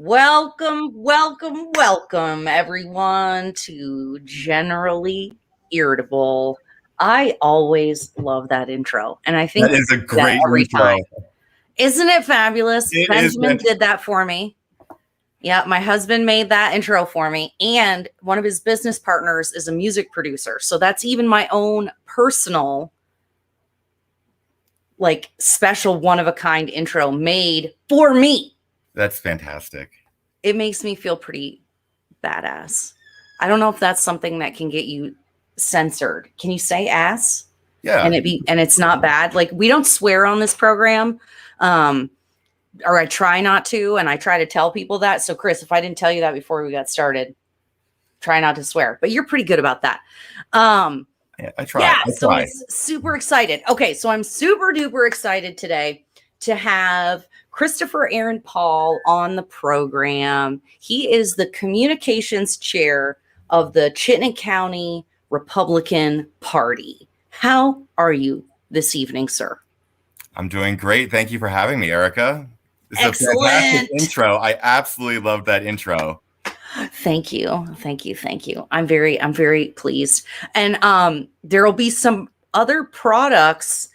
Welcome, everyone, to Generally Irritable. I always love that intro, and I think That is a that great every intro. time. Isn't it fabulous? It is Benjamin did that for me. Yeah, my husband made that intro for me, and one of his business partners is a music producer. So that's even my own personal, special one-of-a-kind intro made for me. That's fantastic. It makes me feel pretty badass. I don't know if that's something that can get you censored. Can you say ass? Yeah. And it's not bad. Like, we don't swear on this program. Or I try not to, and I try to tell people that. So Chris, if I didn't tell you that before we got started, try not to swear. But you're pretty good about that. Yeah, I try. Yeah, so I'm super excited. Okay, so I'm super duper excited today to have Christopher Aaron Paul on the program. He is the communications chair of the Chittenden County Republican Party. How are you this evening, sir? I'm doing great. Thank you for having me, Erica. This Excellent. is a fantastic intro. I absolutely love that intro. Thank you. I'm very pleased. And there'll be some other products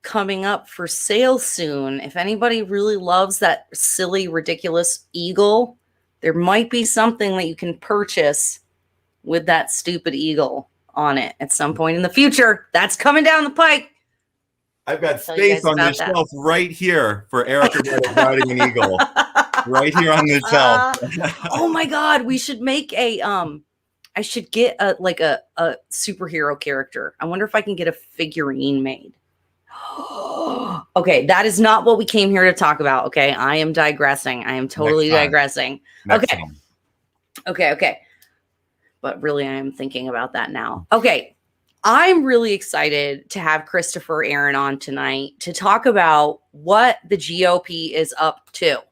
coming up for sale soon. If anybody really loves that silly, ridiculous eagle, there might be something that you can purchase with that stupid eagle on it at some point in the future. That's coming down the pike. I've got space on this shelf right here for Erica riding an eagle. Right here on this shelf. Oh my God, we should make a I should get a superhero character. I wonder if I can get a figurine made. Okay, that is not what we came here to talk about. Okay, I am digressing. I am totally digressing. Okay. But really, I am thinking about that now. Okay, I'm really excited to have Christopher Aaron on tonight to talk about what the GOP is up to.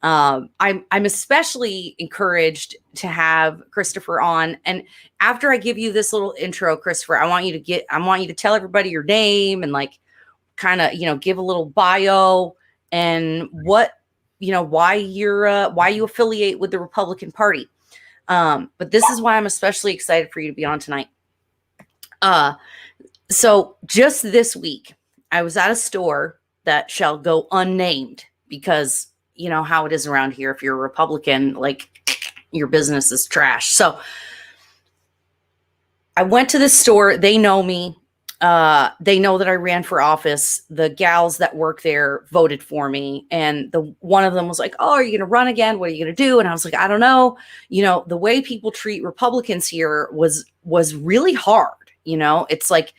I'm especially encouraged to have Christopher on. And after I give you this little intro, Christopher, I want you to tell everybody your name and kind of, give a little bio and why you affiliate with the Republican Party. But this is why I'm especially excited for you to be on tonight. So just this week, I was at a store that shall go unnamed because you know how it is around here. If you're a Republican, your business is trash. So I went to this store. They know me. They know that I ran for office. The gals that work there voted for me. And one of them was like, "Oh, are you going to run again? What are you going to do?" And I was like, "I don't know." The way people treat Republicans here was really hard. It's like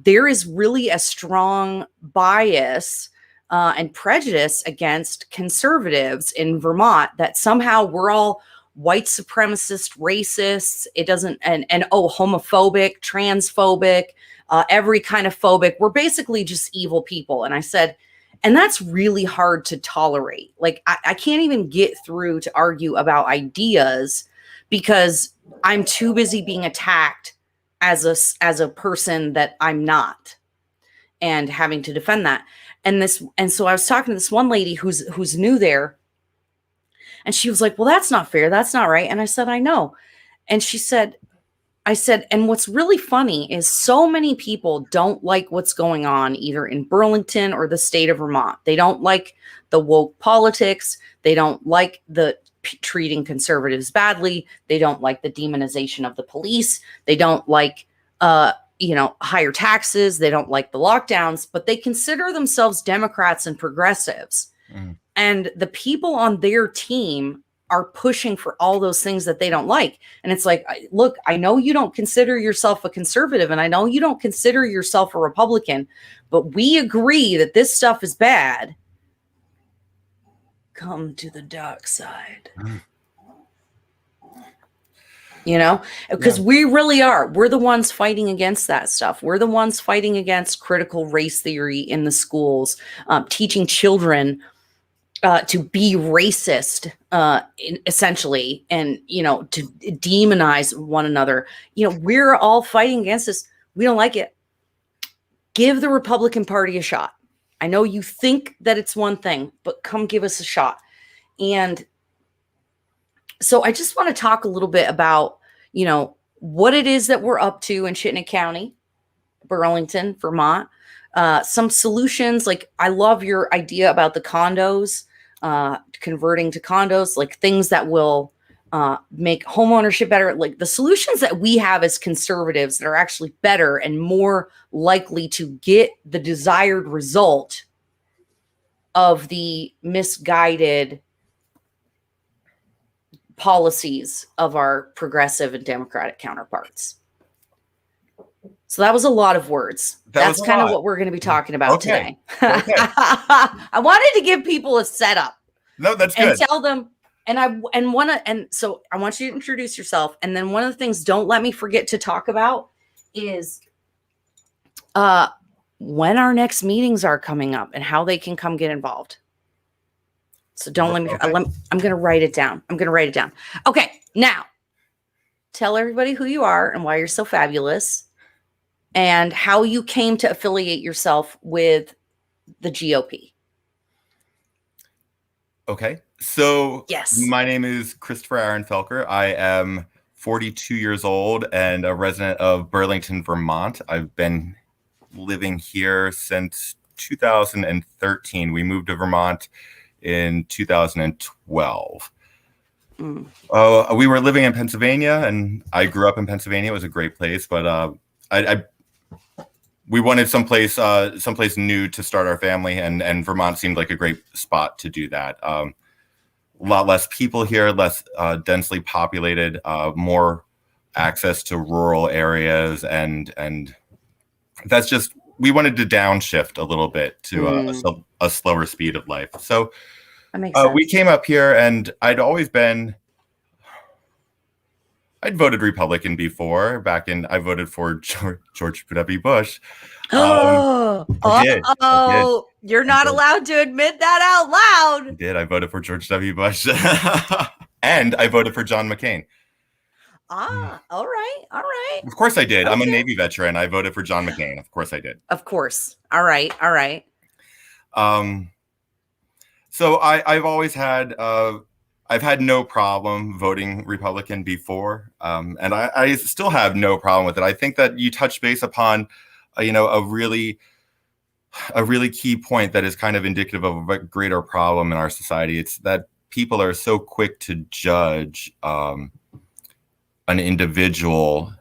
there is really a strong bias and prejudice against conservatives in Vermont that somehow we're all white supremacist, racists. It doesn't, and homophobic, transphobic, every kind of phobic. We're basically just evil people. And I said, and that's really hard to tolerate. I can't even get through to argue about ideas because I'm too busy being attacked as a person that I'm not and having to defend that. And so I was talking to this one lady who's new there, and she was like, "Well, that's not fair. That's not right." And I said, "I know." And I said, and what's really funny is so many people don't like what's going on either in Burlington or the state of Vermont. They don't like the woke politics. They don't like the treating conservatives badly. They don't like the demonization of the police. They don't like, higher taxes. They don't like the lockdowns, but they consider themselves Democrats and progressives. Mm. And the people on their team are pushing for all those things that they don't like. And it's like, look, I know you don't consider yourself a conservative, and I know you don't consider yourself a Republican, but we agree that this stuff is bad. Come to the dark side. Mm. Because we really are. We're the ones fighting against that stuff. We're the ones fighting against critical race theory in the schools, teaching children to be racist, essentially, and, to demonize one another. We're all fighting against this. We don't like it. Give the Republican Party a shot. I know you think that it's one thing, but come give us a shot. And So I just want to talk a little bit about, what it is that we're up to in Chittenden County, Burlington, Vermont. Some solutions, like I love your idea about the condos, converting to condos, like things that will make homeownership better. Like the solutions that we have as conservatives that are actually better and more likely to get the desired result of the misguided policies of our progressive and democratic counterparts. So that was a lot of words. That's kind of what we're going to be talking about today. Okay. I wanted to give people a setup. No, that's good. And tell them, so I want you to introduce yourself. And then one of the things, don't let me forget to talk about is when our next meetings are coming up and how they can come get involved. So don't let me, I'm going to write it down. Okay. Now tell everybody who you are and why you're so fabulous and how you came to affiliate yourself with the GOP. Okay. So yes, my name is Christopher Aaron Felker. I am 42 years old and a resident of Burlington, Vermont. I've been living here since 2013. We moved to Vermont in 2012. We were living in Pennsylvania, and I grew up in Pennsylvania. It was a great place, but we wanted someplace new to start our family, and Vermont seemed like a great spot to do that. A lot less people here, less densely populated, more access to rural areas, and that's just, we wanted to downshift a little bit to a slower speed of life. So we came up here, and I'd voted Republican before. I voted for George W. Bush. I did. You're not allowed to admit that out loud. I did. I voted for George W. Bush. And I voted for John McCain. All right. Of course I did. Okay. I'm a Navy veteran. I voted for John McCain. Of course I did. Of course. All right. So I've always had, I've had no problem voting Republican before. And I still have no problem with it. I think that you touched base upon, a really key point that is kind of indicative of a greater problem in our society. It's that people are so quick to judge an individual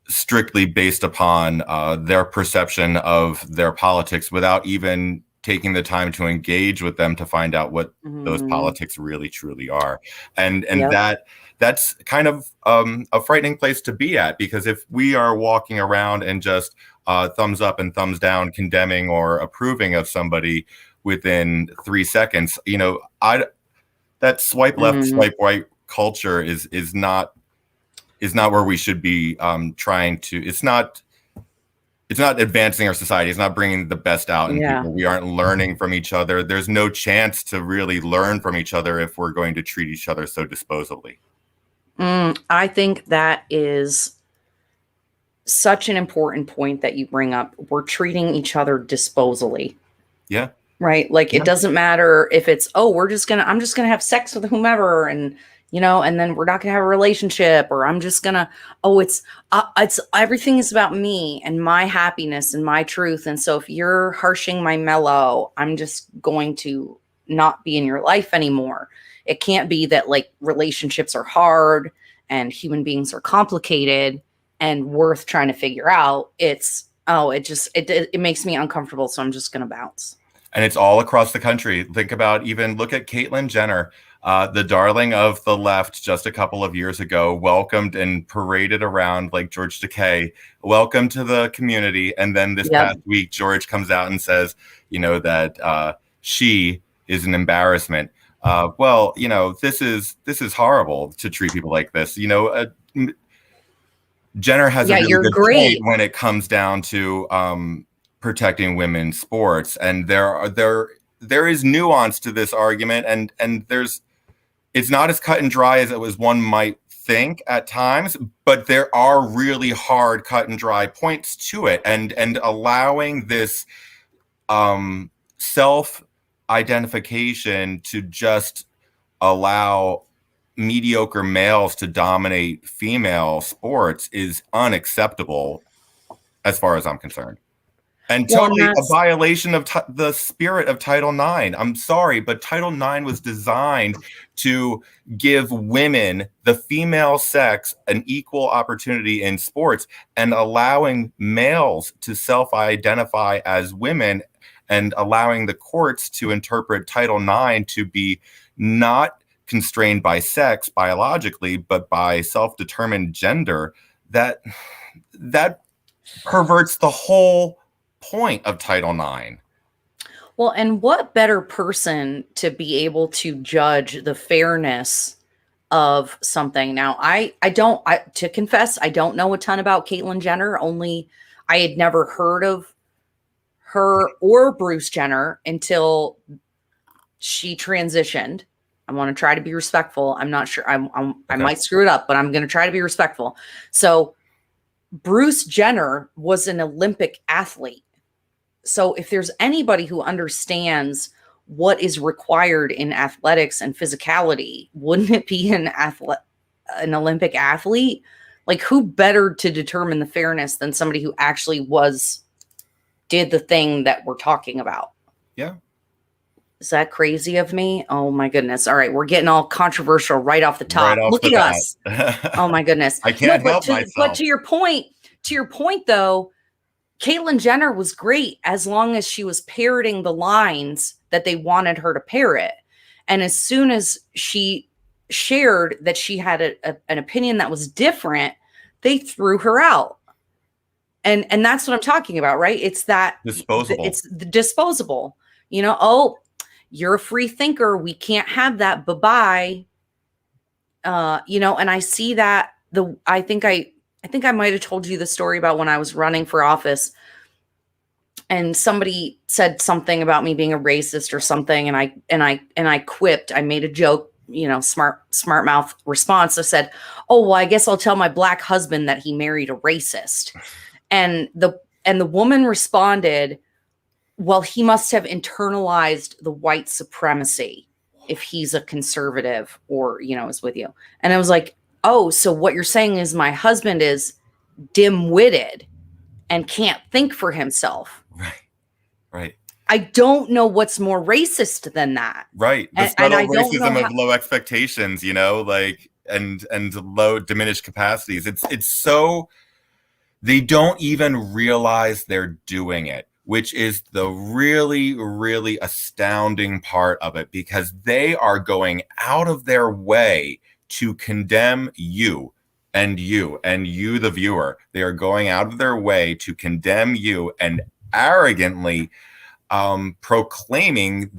strictly based upon their perception of their politics without even taking the time to engage with them to find out what those politics really truly are. And that's kind of a frightening place to be at, because if we are walking around and just thumbs up and thumbs down, condemning or approving of somebody within 3 seconds, that swipe left, swipe right culture is not where we should be trying to. It's not advancing our society. It's not bringing the best out in people. We aren't learning from each other. There's no chance to really learn from each other if we're going to treat each other so disposably. I think that is such an important point that you bring up. We're treating each other disposably. Yeah. Right. Like it doesn't matter if it's, I'm just going to have sex with whomever and, and then we're not going to have a relationship, or I'm just going to, it's everything is about me and my happiness and my truth. And so if you're harshing my mellow, I'm just going to not be in your life anymore. It can't be that like relationships are hard and human beings are complicated and worth trying to figure out. It makes me uncomfortable. So I'm just going to bounce. And it's all across the country. Look at Caitlyn Jenner, the darling of the left just a couple of years ago, welcomed and paraded around like George Takei. Welcome to the community. And then this past week, George comes out and says, that she is an embarrassment. This is horrible to treat people like this. Jenner has a really good point when it comes down to protecting women's sports, and there is nuance to this argument, and it's not as cut and dry as one might think at times, but there are really hard cut and dry points to it, and allowing this self identification to just allow mediocre males to dominate female sports is unacceptable as far as I'm concerned. And Well, and totally a that's violation of the spirit of Title IX. I'm sorry, but Title IX was designed to give women, the female sex, an equal opportunity in sports, and allowing males to self-identify as women, and allowing the courts to interpret Title IX to be not constrained by sex biologically, but by self-determined gender. That perverts the whole point of Title IX. well, and what better person to be able to judge the fairness of something? Now, to confess, I don't know a ton about Caitlyn Jenner. Only I had never heard of her or Bruce Jenner until she transitioned. I want to try to be respectful. I'm not sure. I might screw it up, but I'm going to try to be respectful. So Bruce Jenner was an Olympic athlete. So if there's anybody who understands what is required in athletics and physicality, wouldn't it be an Olympic athlete? Like, who better to determine the fairness than somebody who actually did the thing that we're talking about? Yeah. Is that crazy of me? Oh my goodness. All right. We're getting all controversial right off the top. Right off Look the at bat. us. Oh my goodness. I can't help myself. But to your point though, Caitlyn Jenner was great as long as she was parroting the lines that they wanted her to parrot. And as soon as she shared that she had an opinion that was different, they threw her out. And that's what I'm talking about, right? It's that disposable. It's the disposable. You know, oh, you're a free thinker. We can't have that. Bye-bye. You know, and I see that I think I might have told you the story about when I was running for office and somebody said something about me being a racist or something. And I quipped, I made a joke, you know, smart mouth response. I said, oh, well, I guess I'll tell my black husband that he married a racist. And the woman responded, well, he must have internalized the white supremacy if he's a conservative or, you know, is with you. And I was like, oh, so what you're saying is my husband is dim-witted and can't think for himself. Right. I don't know what's more racist than that. Right. The subtle racism of low expectations, you know, like, and low diminished capacities. It's so, they don't even realize they're doing it, which is the really, really astounding part of it, because they are going out of their way to condemn you, the viewer. They are going out of their way to condemn you and arrogantly proclaiming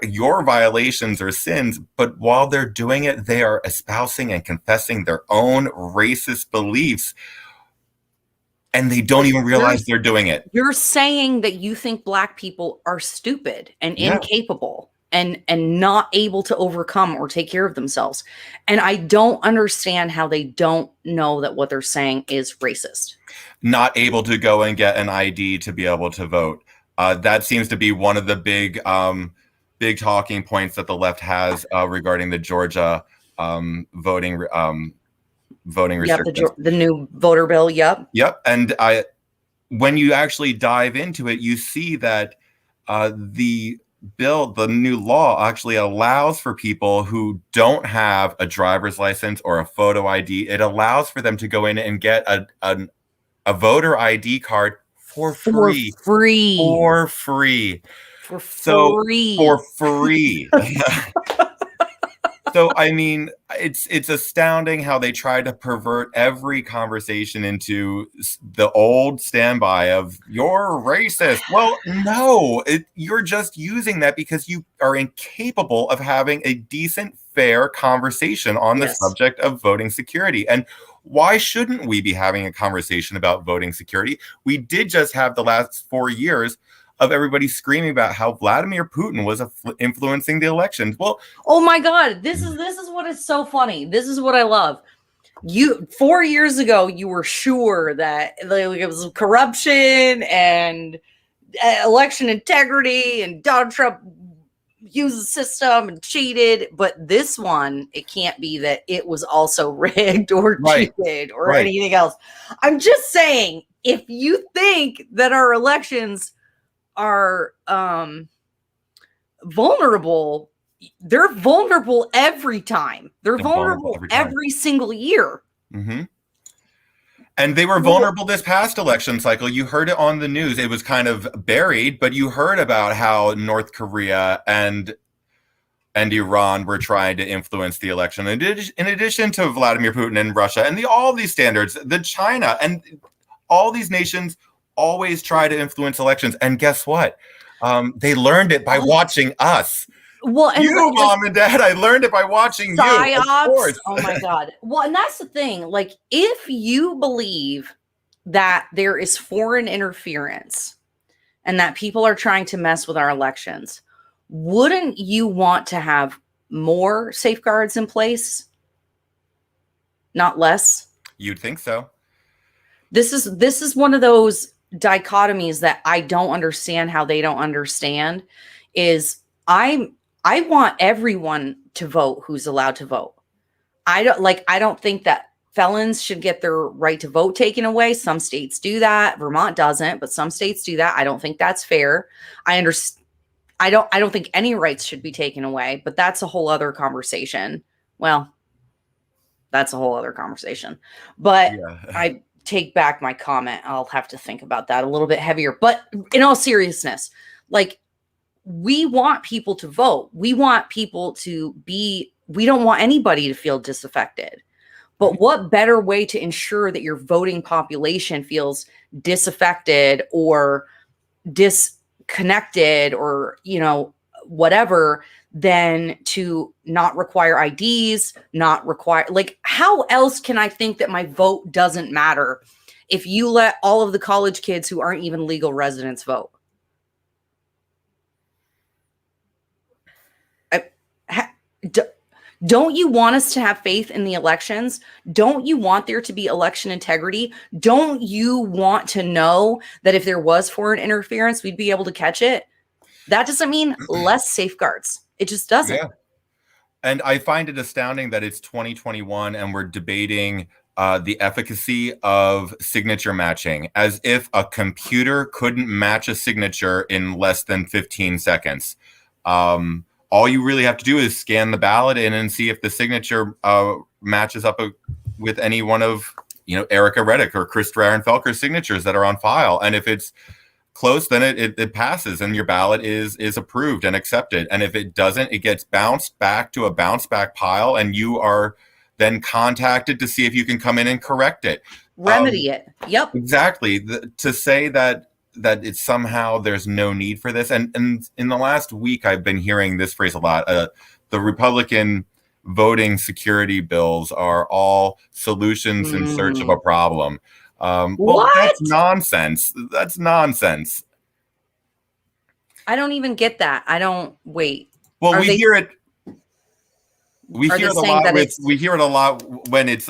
your violations or sins. But while they're doing it, they are espousing and confessing their own racist beliefs. And they don't even realize they're doing it. You're saying that you think black people are stupid and incapable and not able to overcome or take care of themselves. And I don't understand how they don't know that what they're saying is racist. Not able to go and get an ID to be able to vote. That seems to be one of the big talking points that the left has regarding the Georgia voting restrictions. The new voter bill. Yep. And when you actually dive into it, you see that the new law actually allows for people who don't have a driver's license or a photo ID. It allows for them to go in and get a voter ID card for free. For free. So, I mean, it's astounding how they try to pervert every conversation into the old standby of you're racist. Well, no, you're just using that because you are incapable of having a decent, fair conversation on the subject of voting security. And why shouldn't we be having a conversation about voting security? We did just have the last 4 years of everybody screaming about how Vladimir Putin was influencing the elections. Well, oh my God, this is what is so funny. This is what I love. 4 years ago, you were sure that it was corruption and election integrity, and Donald Trump used the system and cheated. But this one, it can't be that it was also rigged or cheated or anything else. I'm just saying, if you think that our elections are vulnerable, they're vulnerable every time. They're vulnerable every single year. Mm-hmm. And they were vulnerable this past election cycle. You heard it on the news. It was kind of buried, but you heard about how North Korea and Iran were trying to influence the election. In addition to Vladimir Putin and Russia and all these standards, the China and all these nations always try to influence elections. And guess what? They learned it by watching us. Well, and Mom and Dad, I learned it by watching you. Of course. Oh my God. Well, and that's the thing. Like, if you believe that there is foreign interference and that people are trying to mess with our elections, wouldn't you want to have more safeguards in place? Not less? You'd think so. This is one of those dichotomies that I don't understand how they don't understand. I want everyone to vote who's allowed to vote. I don't think that felons should get their right to vote taken away. Some states do that. Vermont doesn't, but some states do that. I don't think that's fair. I don't think any rights should be taken away, but that's a whole other conversation. Well, that's a whole other conversation. But yeah. I take back my comment. I'll have to think about that a little bit heavier. But in all seriousness, like, we want people to vote. We want people to be, we don't want anybody to feel disaffected. But what better way to ensure that your voting population feels disaffected or disconnected or, whatever, than to not require IDs, not require, like, how else can I think that my vote doesn't matter if you let all of the college kids who aren't even legal residents vote? Don't you want us to have faith in the elections? Don't you want there to be election integrity? Don't you want to know that if there was foreign interference, we'd be able to catch it? That doesn't mean less safeguards. It just doesn't. Yeah. And I find it astounding that it's 2021 and we're debating the efficacy of signature matching as if a computer couldn't match a signature in less than 15 seconds. All you really have to do is scan the ballot in and see if the signature matches up with any one of, Erica Reddick or Chris Felker's signatures that are on file. And if it's close, then it passes and your ballot is approved and accepted. And if it doesn't, it gets bounced back to a bounce back pile and you are then contacted to see if you can come in and correct it. Remedy it. Yep. Exactly. To say that it's somehow there's no need for this. And in the last week, I've been hearing this phrase a lot. The Republican voting security bills are all solutions in search of a problem. Well, that's nonsense. That's nonsense. I don't even get that. Wait. Well, we hear it. We hear it a lot when it's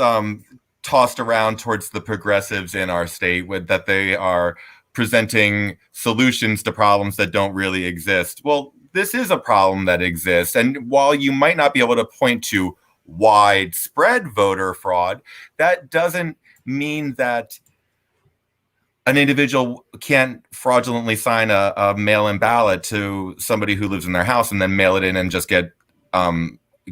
tossed around towards the progressives in our state that they are presenting solutions to problems that don't really exist. Well, this is a problem that exists. And while you might not be able to point to widespread voter fraud, that doesn't mean that an individual can't fraudulently sign a mail-in ballot to somebody who lives in their house and then mail it in and just get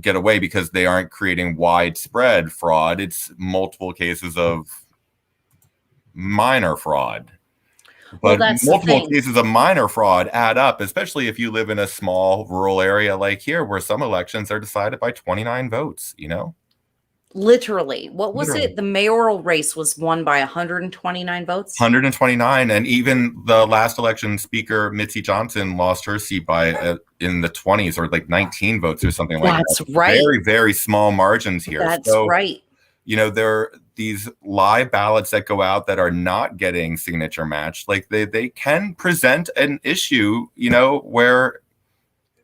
away because they aren't creating widespread fraud. It's multiple cases of minor fraud. But multiple cases of minor fraud add up, especially if you live in a small rural area like here, where some elections are decided by 29 votes, Literally. What was it? The mayoral race was won by 129 votes? 129. And even the last election, Speaker Mitzi Johnson lost her seat by in the 20s or like 19 votes or something like that. That's right. Very, very small margins here. That's right. There are these live ballots that go out that are not getting signature matched. Like they can present an issue, where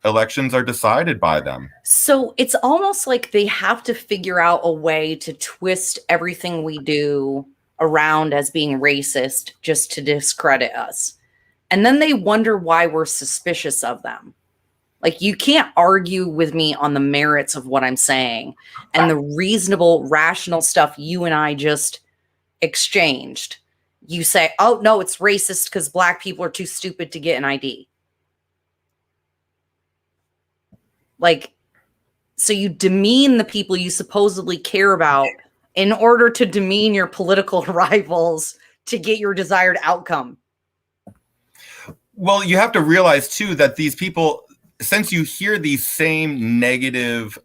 elections are decided by them. So it's almost like they have to figure out a way to twist everything we do around as being racist just to discredit us. And then they wonder why we're suspicious of them. Like, you can't argue with me on the merits of what I'm saying and the reasonable, rational stuff you and I just exchanged. You say, oh, no, it's racist because Black people are too stupid to get an ID. Like, so you demean the people you supposedly care about in order to demean your political rivals to get your desired outcome. Well, you have to realize, too, that these people, since you hear these same negative,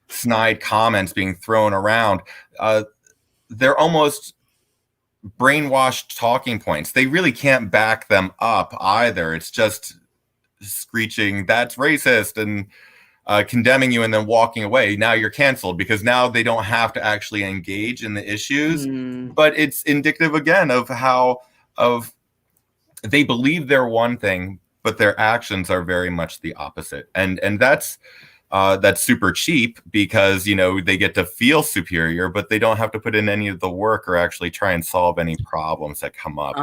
snide comments being thrown around, they're almost brainwashed talking points. They really can't back them up either. It's just screeching, that's racist, and condemning you and then walking away. Now you're canceled because now they don't have to actually engage in the issues. But it's indicative, again, of how they believe they're one thing, but their actions are very much the opposite. And that's super cheap because, you know, they get to feel superior, but they don't have to put in any of the work or actually try and solve any problems that come up.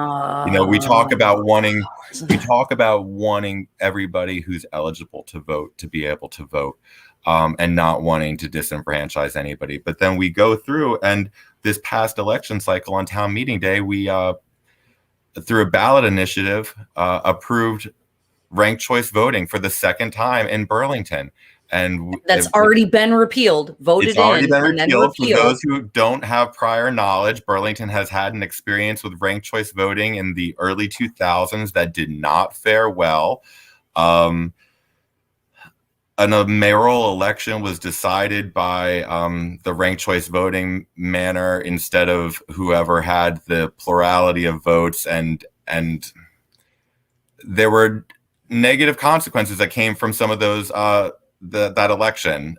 You know, we talk about wanting everybody who's eligible to vote to be able to vote, and not wanting to disenfranchise anybody. But then we go through, and this past election cycle on town meeting day, we through a ballot initiative, approved ranked choice voting for the second time in Burlington. And that's already been repealed, voted it's already in, been and then repealed. repealed. For those who don't have prior knowledge, Burlington has had an experience with ranked choice voting in the early 2000s that did not fare well. A mayoral election was decided by the ranked choice voting manner instead of whoever had the plurality of votes, and there were negative consequences that came from some of those that election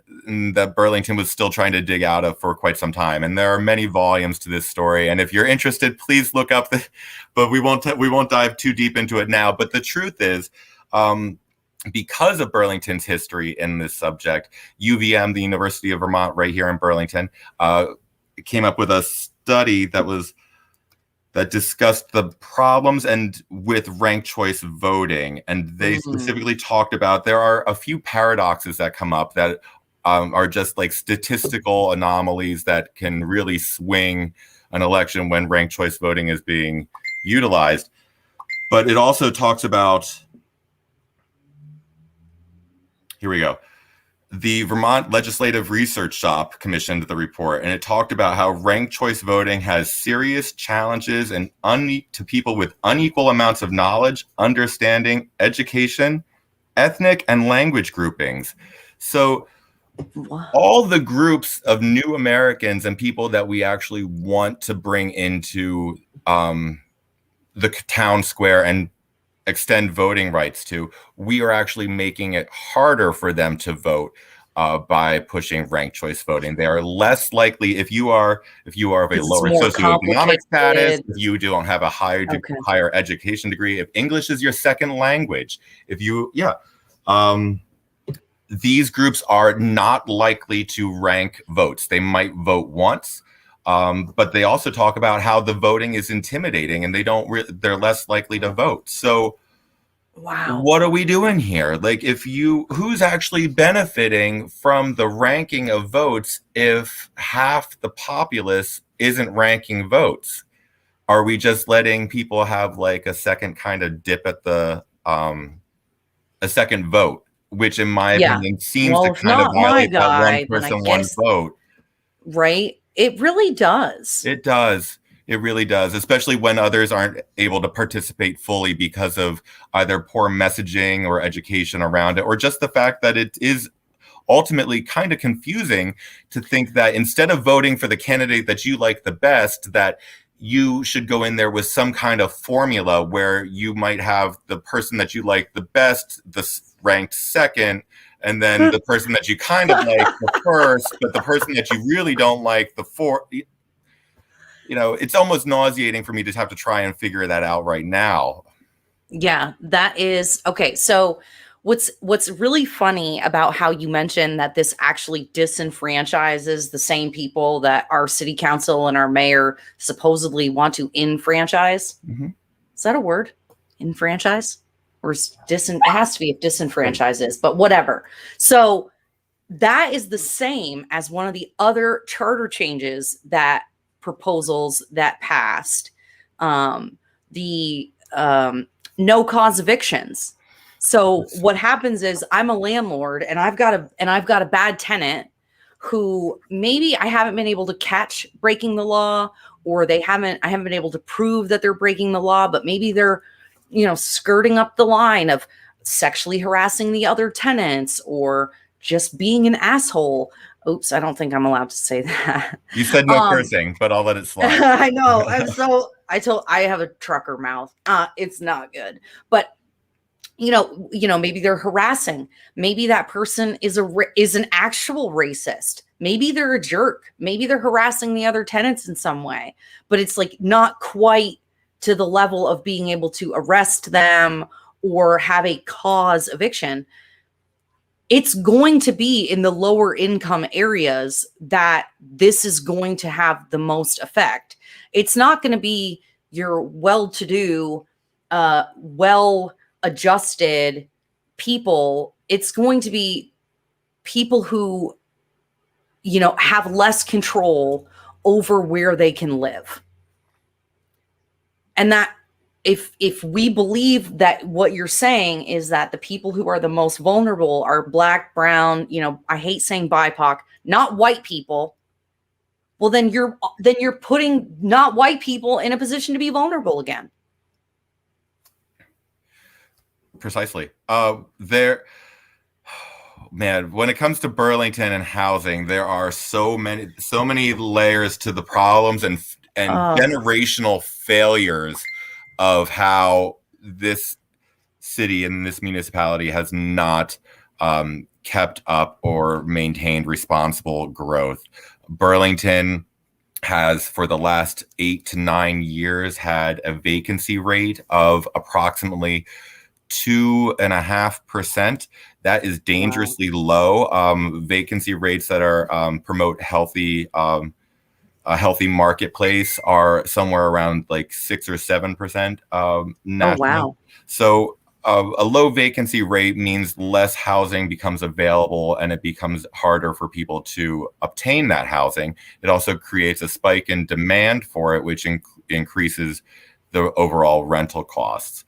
that Burlington was still trying to dig out of for quite some time. And there are many volumes to this story. And if you're interested, please look up but we won't dive too deep into it now. But the truth is, because of Burlington's history in this subject, UVM, the University of Vermont, right here in Burlington, came up with a study that discussed the problems and with ranked choice voting. And they specifically talked about, there are a few paradoxes that come up that are just like statistical anomalies that can really swing an election when ranked choice voting is being utilized. But it also talks about, here we go. The Vermont Legislative Research Shop commissioned the report, and it talked about how ranked choice voting has serious challenges and to people with unequal amounts of knowledge, understanding, education, ethnic, and language groupings. So all the groups of new Americans and people that we actually want to bring into the town square and extend voting rights to, we are actually making it harder for them to vote by pushing ranked choice voting. They are less likely, if you are of a lower socioeconomic status, if you don't have a higher education degree, if English is your second language, these groups are not likely to rank votes. They might vote once. But they also talk about how the voting is intimidating and they're less likely to vote. So wow, what are we doing here? Like, who's actually benefiting from the ranking of votes if half the populace isn't ranking votes? Are we just letting people have like a second kind of dip at a second vote, which in my opinion seems to kind of violate that one person, one vote. Right? It really does. It does. It really does, especially when others aren't able to participate fully because of either poor messaging or education around it, or just the fact that it is ultimately kind of confusing to think that instead of voting for the candidate that you like the best, that you should go in there with some kind of formula where you might have the person that you like the best, the ranked second, and then the person that you kind of like the first, but the person that you really don't like the fourth. You know, it's almost nauseating for me to have to try and figure that out right now. Yeah, that is okay. So what's really funny about how you mentioned that this actually disenfranchises the same people that our city council and our mayor supposedly want to enfranchise. Mm-hmm. Is that a word? Enfranchise? or it has to be if disenfranchised is, but whatever. So that is the same as one of the other charter changes that proposals that passed, the no cause evictions. So what happens is I'm a landlord and I've got a bad tenant who maybe I haven't been able to catch breaking the law, or I haven't been able to prove that they're breaking the law, but maybe they're, skirting up the line of sexually harassing the other tenants or just being an asshole. Oops, I don't think I'm allowed to say that. You said no cursing, but I'll let it slide. I know. I have a trucker mouth. It's not good. But maybe they're harassing. Maybe that person is an actual racist. Maybe they're a jerk. Maybe they're harassing the other tenants in some way. But it's like not quite to the level of being able to arrest them or have a cause eviction. It's going to be in the lower income areas that this is going to have the most effect. It's not going to be your well-to-do, well-adjusted people. It's going to be people who, have less control over where they can live. And that if we believe that what you're saying is that the people who are the most vulnerable are Black, brown, I hate saying BIPOC, not white people, well, then you're putting not white people in a position to be vulnerable again. Precisely. Man, when it comes to Burlington and housing, there are so many layers to the problems and generational failures of how this city and this municipality has not kept up or maintained responsible growth. Burlington has, for the last 8 to 9 years, had a vacancy rate of approximately 2.5%. That is dangerously low. Vacancy rates that are promote a healthy marketplace are somewhere around like 6 or 7% nationally. Oh, wow. So a low vacancy rate means less housing becomes available and it becomes harder for people to obtain that housing. It also creates a spike in demand for it, which increases the overall rental costs.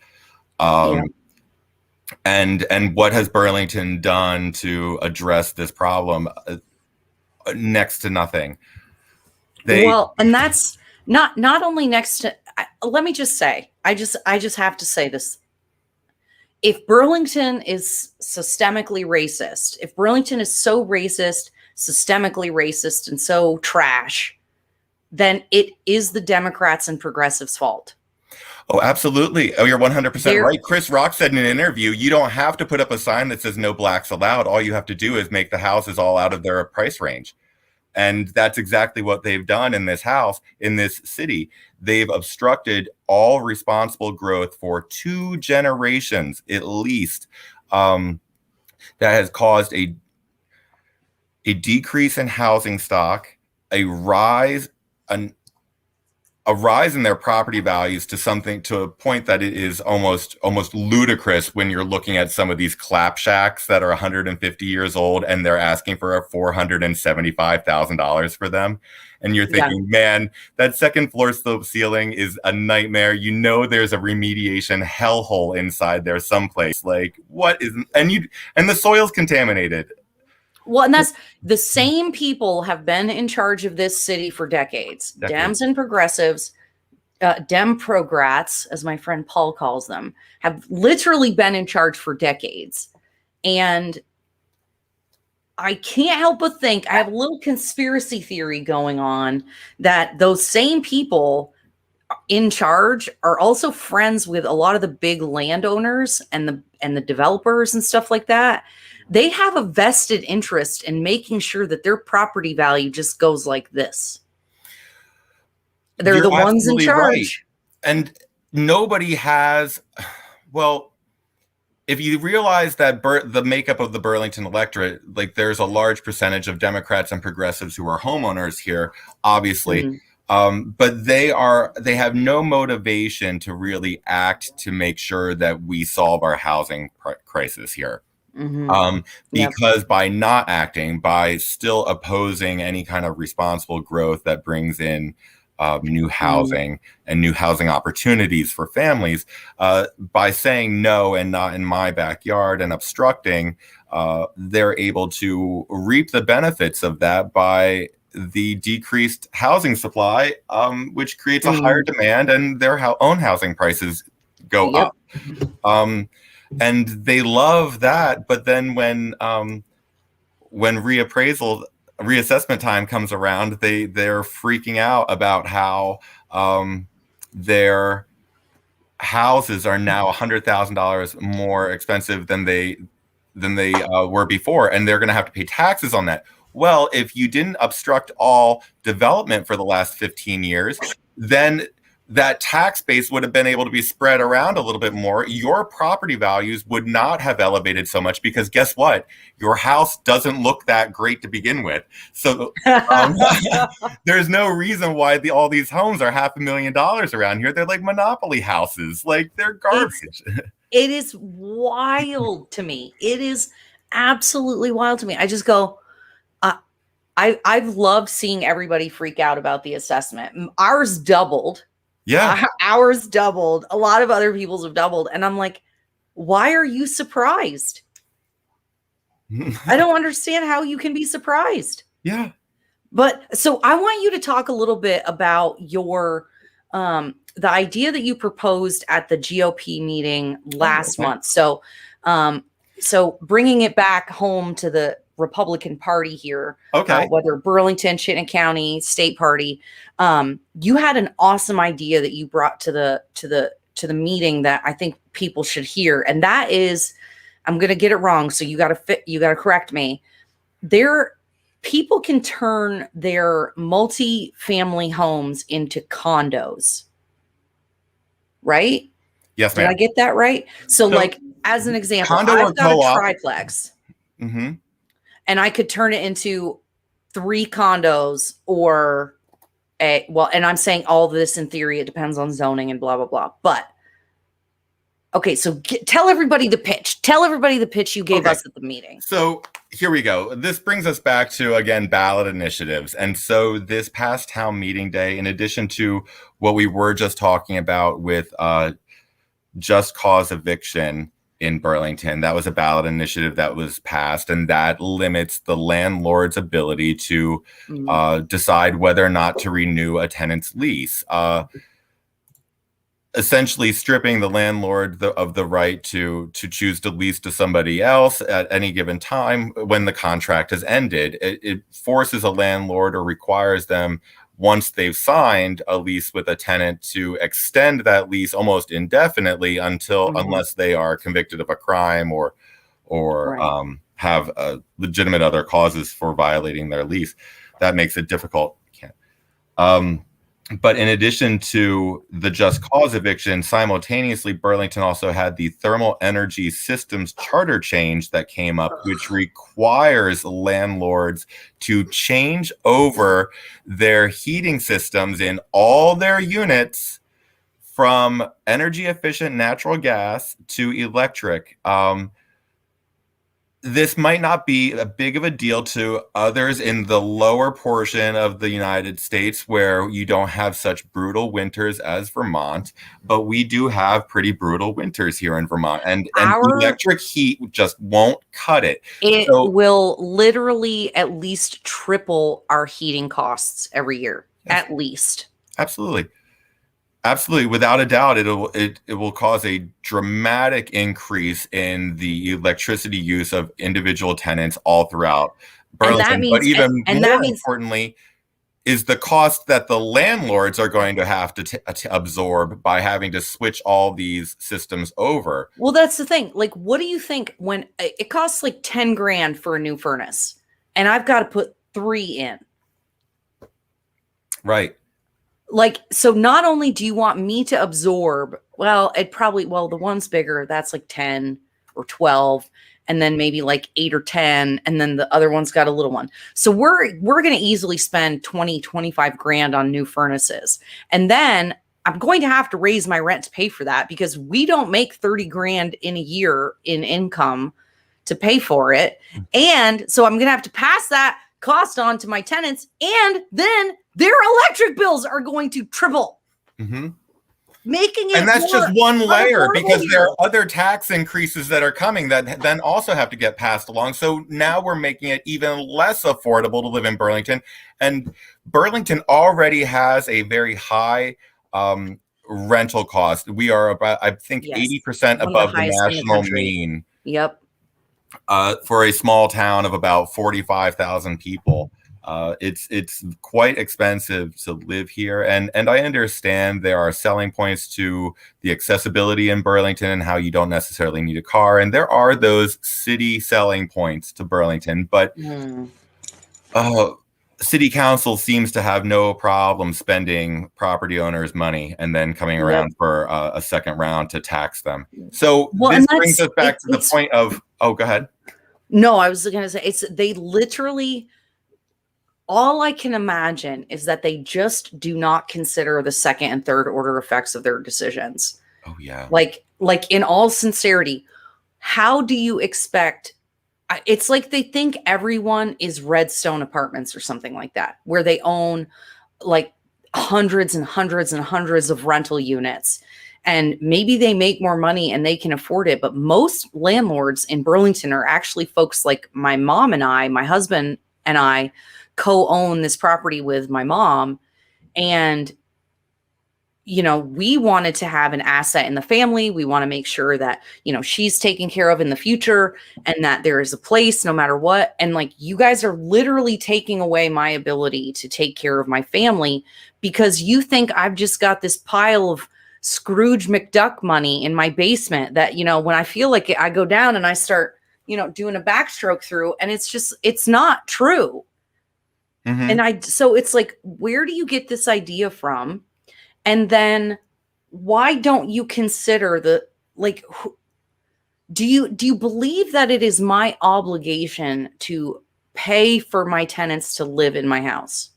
And what has Burlington done to address this problem? Next to nothing. And that's not only next to. Let me just say, I just have to say this. If Burlington is systemically racist, if Burlington is so racist, systemically racist, and so trash, then it is the Democrats and progressives' fault. Oh, absolutely. Oh, you're 100% right. Chris Rock said in an interview, you don't have to put up a sign that says no blacks allowed. All you have to do is make the houses all out of their price range. And that's exactly what they've done in this city. They've obstructed all responsible growth for 2 generations, at least. That has caused a decrease in housing stock, a rise in their property values to a point that it is almost ludicrous when you're looking at some of these clap shacks that are 150 years old and they're asking for $475,000 for them. And you're thinking, man, that second floor slope ceiling is a nightmare. There's a remediation hellhole inside there someplace. Like, what is, and the soil's contaminated. Well, and that's the same people have been in charge of this city for decades. Dems and progressives, Dem prograts, as my friend Paul calls them, have literally been in charge for decades. And I can't help but think, I have a little conspiracy theory going on that those same people in charge are also friends with a lot of the big landowners and the developers and stuff like that. They have a vested interest in making sure that their property value just goes like this. They're the ones in charge. Right. And nobody has, well, if you realize that the makeup of the Burlington electorate, like there's a large percentage of Democrats and progressives who are homeowners here, obviously. But they have no motivation to really act to make sure that we solve our housing crisis here. Mm-hmm. Yep. Because by not acting, by still opposing any kind of responsible growth that brings in new housing and new housing opportunities for families, by saying no and not in my backyard and obstructing, they're able to reap the benefits of that by the decreased housing supply, which creates a higher demand, and their own housing prices go Yep. up. And they love that, but then when reassessment time comes around, they're freaking out about how their houses are now $100,000 more expensive than they were before, and they're going to have to pay taxes on that. Well, if you didn't obstruct all development for the last 15 years, then that tax base would have been able to be spread around a little bit more. Your property values would not have elevated so much, because guess what? Your house doesn't look that great to begin with. So there's no reason why all these homes are $500,000 around here. They're like monopoly houses. Like, they're garbage. It is wild to me. It is absolutely wild to me. I just go, I've loved seeing everybody freak out about the assessment. Ours doubled. Yeah. Ours doubled. A lot of other people's have doubled. And I'm like, why are you surprised? I don't understand how you can be surprised. Yeah. But so I want you to talk a little bit about your the idea that you proposed at the GOP meeting last month. So so bringing it back home to the Republican Party here, whether Burlington, Chittenden County, state party, you had an awesome idea that you brought to the meeting that I think people should hear, and that is, I'm going to get it wrong, so you got to correct me. People can turn their multi-family homes into condos, right? Yes, ma'am. Did I get that right? So like, as an example, I've got a triplex. Mm-hmm. And I could turn it into 3 condos or and I'm saying all this in theory, it depends on zoning and blah, blah, blah. But okay, so tell everybody the pitch. Tell everybody the pitch you gave us at the meeting. So here we go. This brings us back to, again, ballot initiatives. And so this past town meeting day, in addition to what we were just talking about with just cause eviction in Burlington, that was a ballot initiative that was passed, and that limits the landlord's ability to decide whether or not to renew a tenant's lease, essentially stripping the landlord of the right to choose to lease to somebody else at any given time when the contract has ended. It forces a landlord, or requires them, once they've signed a lease with a tenant, to extend that lease almost indefinitely unless they are convicted of a crime or have legitimate other causes for violating their lease. That makes it difficult. But in addition to the just cause eviction, simultaneously, Burlington also had the thermal energy systems charter change that came up, which requires landlords to change over their heating systems in all their units from energy efficient natural gas to electric. This might not be a big of a deal to others in the lower portion of the United States, where you don't have such brutal winters as Vermont, but we do have pretty brutal winters here in Vermont, and electric heat just won't cut it. It will literally at least triple our heating costs every year, at least. Absolutely. Absolutely, without a doubt, it will cause a dramatic increase in the electricity use of individual tenants all throughout Burlington. But even more importantly, is the cost that the landlords are going to have to absorb by having to switch all these systems over. Well, that's the thing. Like, what do you think when it costs like 10 grand for a new furnace, and I've got to put 3 in? Right. Like, so not only do you want me to absorb, the one's bigger, that's like 10 or 12. and then maybe like 8 or 10, and then the other one's got a little one. So we're going to easily spend 20, 25 grand on new furnaces. And then I'm going to have to raise my rent to pay for that, because we don't make 30 grand in a year in income to pay for it. And so I'm going to have to pass that cost on to my tenants, and then their electric bills are going to triple. Mm-hmm. Making it, and that's just one layer, because there are other tax increases that are coming that then also have to get passed along. So now we're making it even less affordable to live in Burlington. And Burlington already has a very high rental cost. We are about, I think, 80% above the national mean. Yep. For a small town of about 45,000 people. It's quite expensive to live here, and I understand there are selling points to the accessibility in Burlington and how you don't necessarily need a car, and there are those city selling points to Burlington, but city council seems to have no problem spending property owners' money and then coming around for a second round to tax them. So this brings us back to the point of, oh, go ahead. No, I was going to say, they literally, all I can imagine is that they just do not consider the second and third order effects of their decisions. Oh yeah. Like in all sincerity, how do you expect, it's like they think everyone is Redstone Apartments or something like that, where they own like hundreds and hundreds and hundreds of rental units. And maybe they make more money and they can afford it. But most landlords in Burlington are actually folks like my mom and I, my husband and I co-own this property with my mom. And, you know, we wanted to have an asset in the family. We want to make sure that, you know, she's taken care of in the future and that there is a place no matter what. And like, you guys are literally taking away my ability to take care of my family because you think I've just got this pile of Scrooge McDuck money in my basement that, you know, when I feel like it, I go down and I start, you know, doing a backstroke through, and it's not true. Mm-hmm. And so it's like, where do you get this idea from? And then why don't you consider do you believe that it is my obligation to pay for my tenants to live in my house?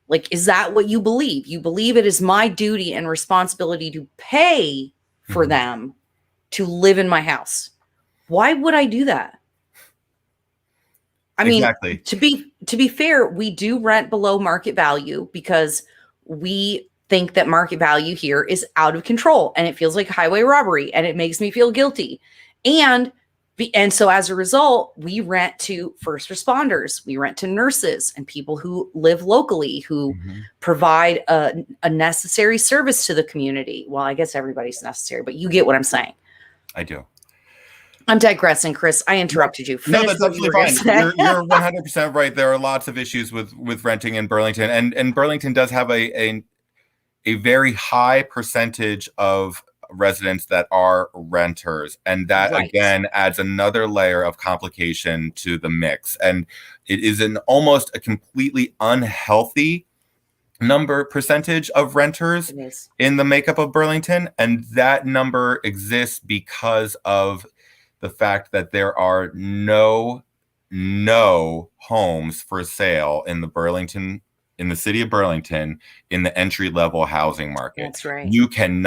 Like, is that what you believe? You believe it is my duty and responsibility to pay for them to live in my house? Why would I do that? I mean, exactly. To be fair, we do rent below market value because we think that market value here is out of control and it feels like highway robbery and it makes me feel guilty. And so as a result, we rent to first responders, we rent to nurses and people who live locally, who provide a necessary service to the community. Well, I guess everybody's necessary, but you get what I'm saying. I do. I'm digressing, Chris. I interrupted you. No, that's absolutely fine. You're 100% right. There are lots of issues with renting in Burlington, and Burlington does have a very high percentage of residents that are renters, and that again adds another layer of complication to the mix. And it is almost a completely unhealthy percentage of renters in the makeup of Burlington, and that number exists because of the fact that there are no homes for sale in the city of Burlington in the entry-level housing market. That's right. You can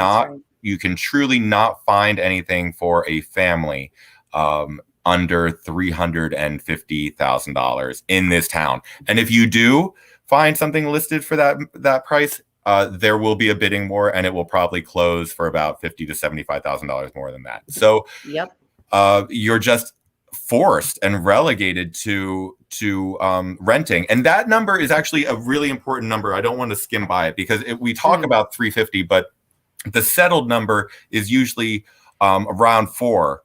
truly not find anything for a family under $350,000 in this town. And if you do find something listed for that price, there will be a bidding war, and it will probably close for about $50,000 to $75,000 more than that. So you're just forced and relegated to renting, and that number is actually a really important number. I don't want to skim by it because we talk about 350, but the settled number is usually around 4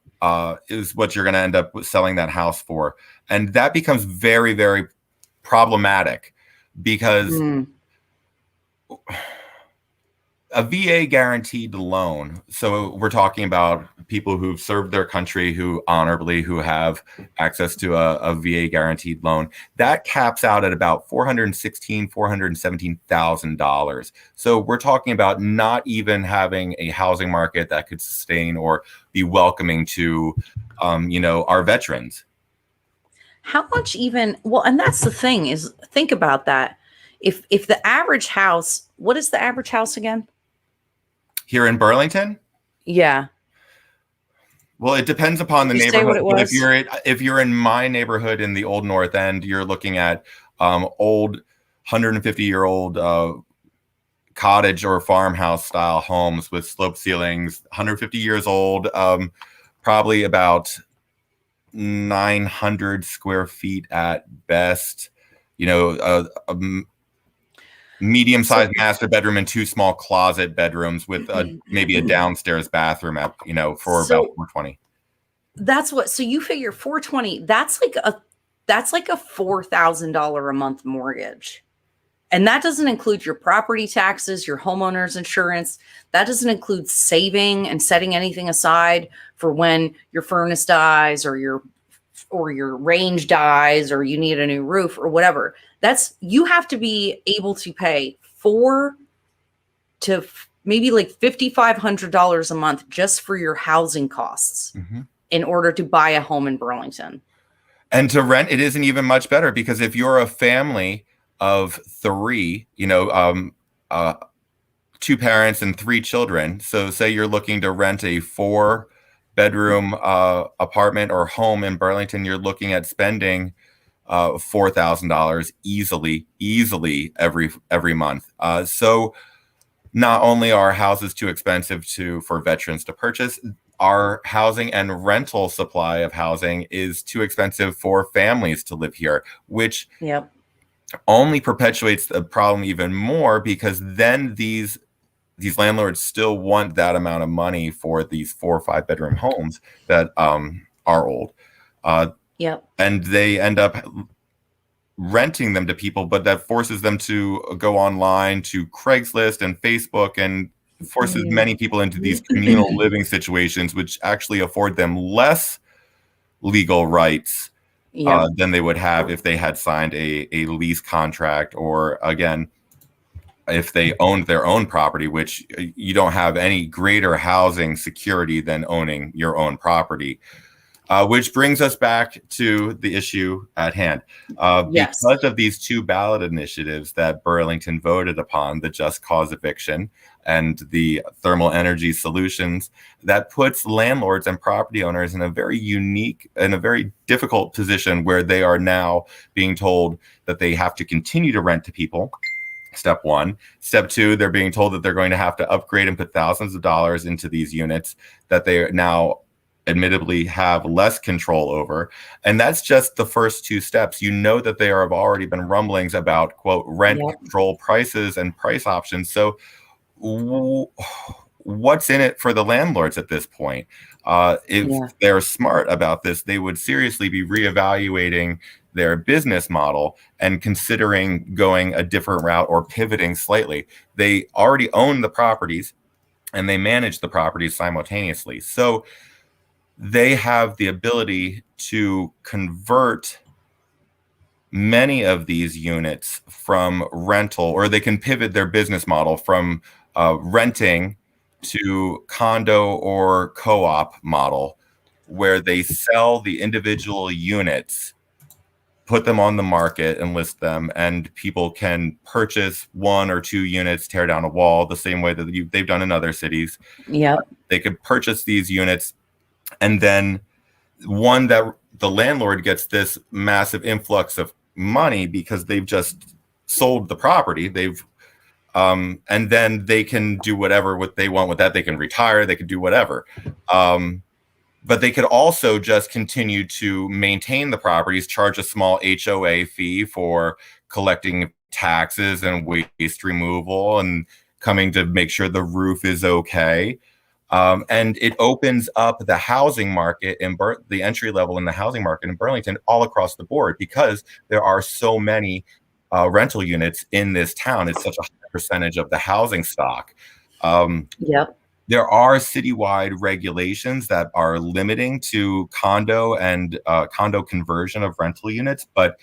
is what you're going to end up selling that house for, and that becomes very, very problematic because a VA guaranteed loan. So we're talking about people who've served their country, who honorably, who have access to a VA guaranteed loan. That caps out at about $417,000. So we're talking about not even having a housing market that could sustain or be welcoming to, our veterans. How much even? Well, and that's the thing is, think about that. If the average house, what is the average house again? Here in Burlington? Yeah. Well, it depends upon the Did you say what neighborhood. it But was? if you're in my neighborhood in the Old North End, you're looking at old 150-year-old cottage or farmhouse style homes with sloped ceilings, 150 years old, probably about 900 square feet at best. A medium-sized master bedroom and two small closet bedrooms with maybe a downstairs bathroom for about $420. That's what. So you figure 420. That's like a $4,000 a month mortgage, and that doesn't include your property taxes, your homeowner's insurance. That doesn't include saving and setting anything aside for when your furnace dies or your range dies or you need a new roof or whatever. You have to be able to pay maybe like $5,500 a month just for your housing costs in order to buy a home in Burlington. And to rent, it isn't even much better, because if you're a family of three, 2 parents and 3 children. So say you're looking to rent a 4-bedroom apartment or home in Burlington, you're looking at spending $4,000 easily every month. So not only are houses too expensive for veterans to purchase, our housing and rental supply of housing is too expensive for families to live here, which only perpetuates the problem even more, because then these landlords still want that amount of money for these 4 or 5-bedroom homes that are old. And they end up renting them to people, but that forces them to go online to Craigslist and Facebook and forces many people into these communal living situations, which actually afford them less legal rights than they would have if they had signed a lease contract, or again, if they owned their own property, which you don't have any greater housing security than owning your own property. Which brings us back to the issue at hand. Because of these 2 ballot initiatives that Burlington voted upon, the Just Cause Eviction and the Thermal Energy Solutions, that puts landlords and property owners in a very unique and a very difficult position, where they are now being told that they have to continue to rent to people. Step 1. Step 2, they're being told that they're going to have to upgrade and put thousands of dollars into these units that they now admittedly have less control over. And that's just the first 2 steps. That there have already been rumblings about, quote, rent control prices and price options. So what's in it for the landlords at this point? If they're smart about this, they would seriously be reevaluating their business model and considering going a different route or pivoting slightly. They already own the properties and they manage the properties simultaneously. So they have the ability to convert many of these units from rental, or they can pivot their business model from renting to condo or co-op model, where they sell the individual units, put them on the market and list them, and people can purchase 1 or 2 units, tear down a wall, the same way that they've done in other cities. They could purchase these units, and then that the landlord gets this massive influx of money because they've just sold the property. And then they can do what they want with that. They can retire, they can do whatever. But they could also just continue to maintain the properties, charge a small HOA fee for collecting taxes and waste removal and coming to make sure the roof is okay. And it opens up the housing market the entry level in the housing market in Burlington all across the board, because there are so many rental units in this town. It's such a high percentage of the housing stock. Yep. There are citywide regulations that are limiting to condo and condo conversion of rental units, but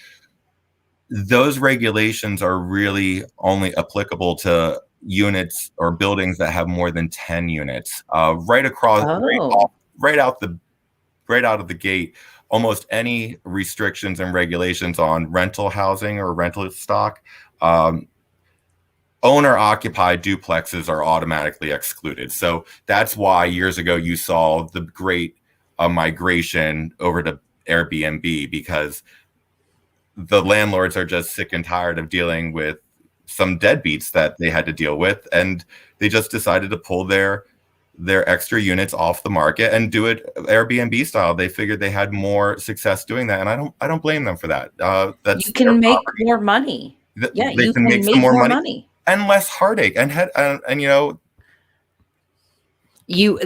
those regulations are really only applicable to units or buildings that have more than 10 units. Right across, Oh. right out the right out of the gate, almost any restrictions and regulations on rental housing or rental stock, owner occupied duplexes are automatically excluded. So that's why years ago you saw the great migration over to Airbnb, because the landlords are just sick and tired of dealing with some deadbeats that they had to deal with, and they just decided to pull their extra units off the market and do it Airbnb style. They figured they had more success doing that, and I don't blame them for that. That's You their can make property. more money. Yeah, They you can make can some make more more money money. and less heartache and head and you know. You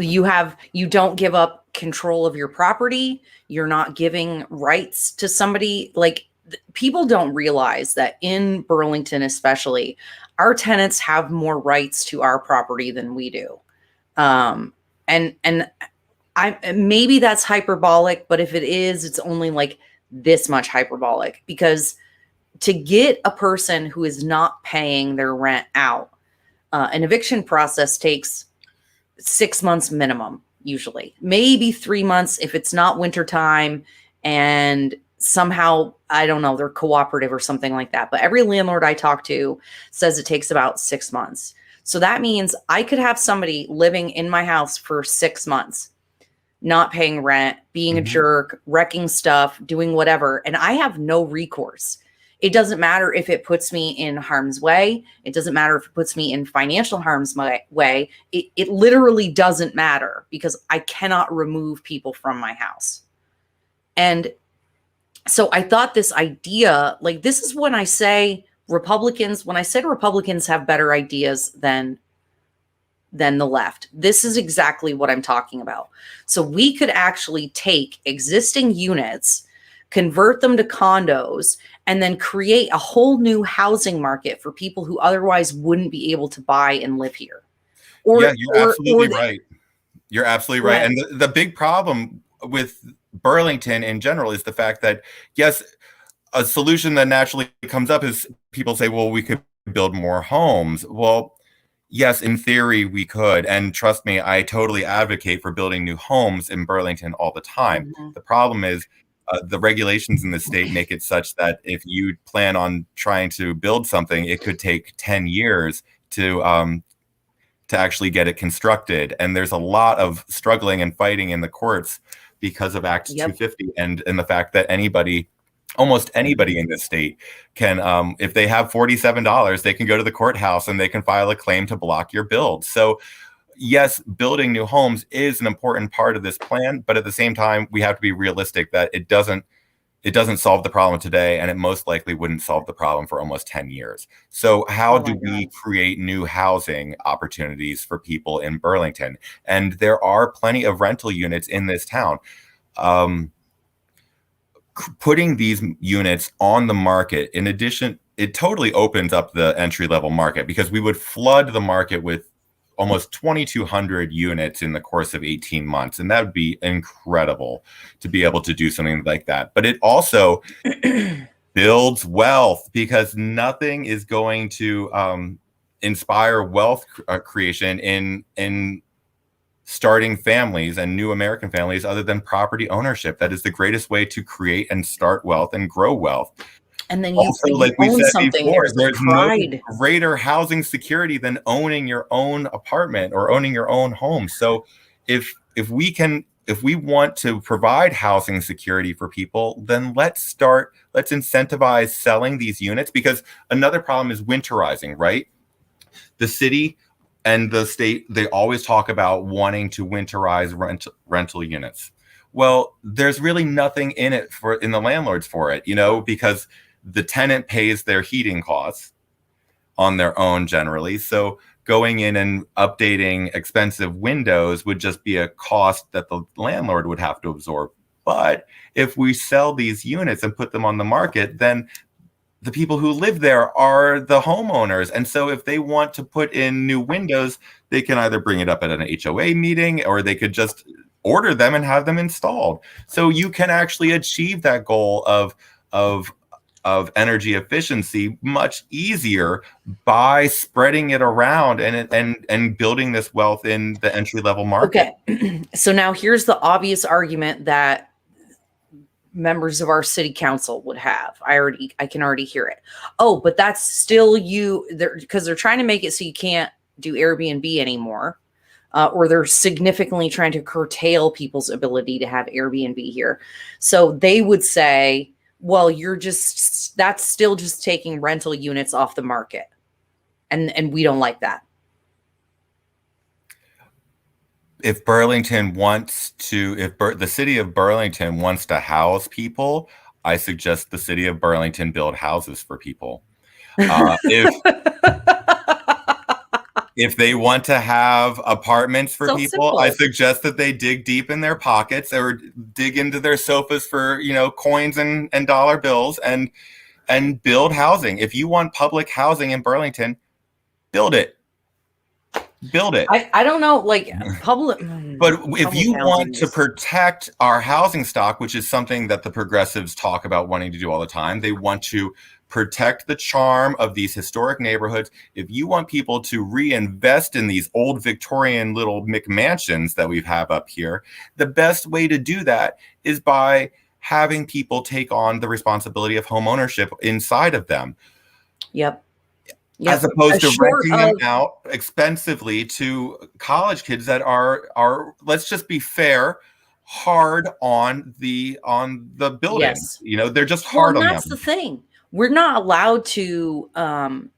don't give up control of your property. You're not giving rights to somebody. Like, people don't realize that in Burlington, especially, our tenants have more rights to our property than we do. And I, maybe that's hyperbolic, but if it is, it's only like this much hyperbolic, because to get a person who is not paying their rent out, an eviction process takes 6 months minimum, usually, maybe 3 months if it's not wintertime and somehow, I don't know, they're cooperative or something like that. But every landlord I talk to says it takes about 6 months. So that means I could have somebody living in my house for 6 months, not paying rent, being a jerk, wrecking stuff, doing whatever, and I have no recourse. It doesn't matter if it puts me in harm's way. It doesn't matter if it puts me in financial harm's way. It literally doesn't matter, because I cannot remove people from my house. And so I thought this idea, like, this is when I said Republicans have better ideas than the left. This is exactly what I'm talking about. So we could actually take existing units, convert them to condos, and then create a whole new housing market for people who otherwise wouldn't be able to buy and live here. Yeah, you're absolutely right. You're absolutely right. And the big problem with Burlington in general is the fact that, yes, a solution that naturally comes up is people say, well, we could build more homes. Well, yes, in theory, we could. And trust me, I totally advocate for building new homes in Burlington all the time. The problem is the regulations in the state make it such that if you plan on trying to build something, it could take 10 years to actually get it constructed. And there's a lot of struggling and fighting in the courts because of Act 250 and the fact that almost anybody in this state can, if they have $47, they can go to the courthouse and they can file a claim to block your build. So yes, building new homes is an important part of this plan, but at the same time, we have to be realistic that it doesn't solve the problem today, and it most likely wouldn't solve the problem for almost 10 years. So how do we create new housing opportunities for people in Burlington? And there are plenty of rental units in this town. Putting these units on the market, in addition, it totally opens up the entry-level market, because we would flood the market with almost 2,200 units in the course of 18 months. And that would be incredible to be able to do something like that. But it also builds wealth, because nothing is going to inspire wealth creation in starting families and new American families other than property ownership. That is the greatest way to create and start wealth and grow wealth. And then you own something. There's pride. No greater housing security than owning your own apartment or owning your own home. So if we want to provide housing security for people, then let's incentivize selling these units, because another problem is winterizing, right? The city and the state, they always talk about wanting to winterize rental units. Well, there's really nothing in the landlords for it, because the tenant pays their heating costs on their own generally. So going in and updating expensive windows would just be a cost that the landlord would have to absorb. But if we sell these units and put them on the market, then the people who live there are the homeowners. And so if they want to put in new windows, they can either bring it up at an HOA meeting, or they could just order them and have them installed. So you can actually achieve that goal of energy efficiency much easier by spreading it around and building this wealth in the entry level market. Okay. So now here's the obvious argument that members of our city council would have. I can already hear it. Oh, but that's still because they're trying to make it so you can't do Airbnb anymore, or they're significantly trying to curtail people's ability to have Airbnb here. So they would say, well, that's still just taking rental units off the market. And we don't like that. If the city of Burlington wants to house people, I suggest the city of Burlington build houses for people. If they want to have apartments for people, simple. I suggest that they dig deep in their pockets or dig into their sofas for, coins and dollar bills and build housing. If you want public housing in Burlington, build it. Build it. I don't know, like public. But if you want to protect our housing stock, which is something that the progressives talk about wanting to do all the time, they want to protect the charm of these historic neighborhoods. If you want people to reinvest in these old Victorian little McMansions that we have up here, the best way to do that is by having people take on the responsibility of home ownership inside of them. Yep. As opposed to renting them out expensively to college kids that are, let's just be fair, hard on the buildings. Yes. They're just hard on them. That's the thing. We're not allowed to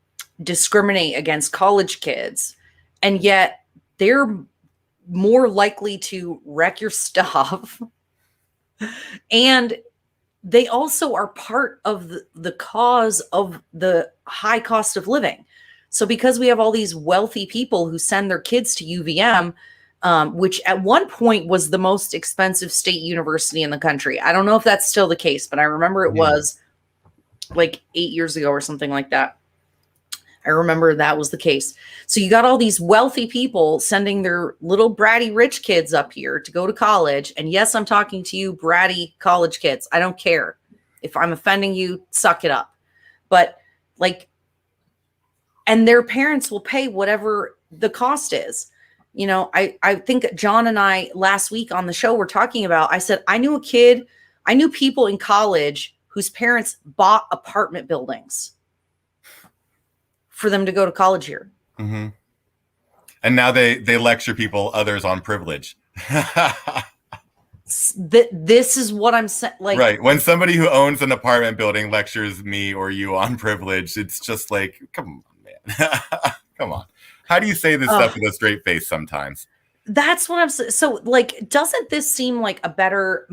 discriminate against college kids, and yet they're more likely to wreck your stuff. And they also are part of the cause of the high cost of living. So because we have all these wealthy people who send their kids to UVM, which at one point was the most expensive state university in the country. I don't know if that's still the case, but I remember it was like 8 years ago or something like that. I remember that was the case. So you got all these wealthy people sending their little bratty rich kids up here to go to college. And yes, I'm talking to you bratty college kids. I don't care. If I'm offending you, suck it up. But and their parents will pay whatever the cost is. I think John and I last week on the show were talking about, I said, I knew people in college whose parents bought apartment buildings for them to go to college here. Mm-hmm. And now they lecture others on privilege. This is what I'm saying. Right. When somebody who owns an apartment building lectures me or you on privilege, it's just like, come on, man. Come on. How do you say this stuff with a straight face sometimes? That's what I'm saying. So doesn't this seem like a better,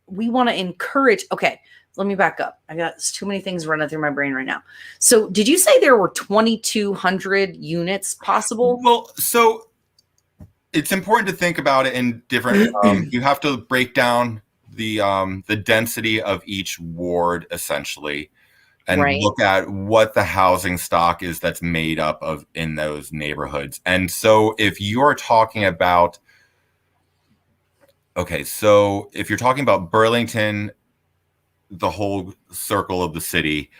we want to encourage, okay. Let me back up. I got too many things running through my brain right now. So did you say there were 2,200 units possible? Well, so it's important to think about it in different, you have to break down the density of each ward essentially, and look at what the housing stock is that's made up of in those neighborhoods. And so if you're talking about, if you're talking about Burlington, the whole circle of the city,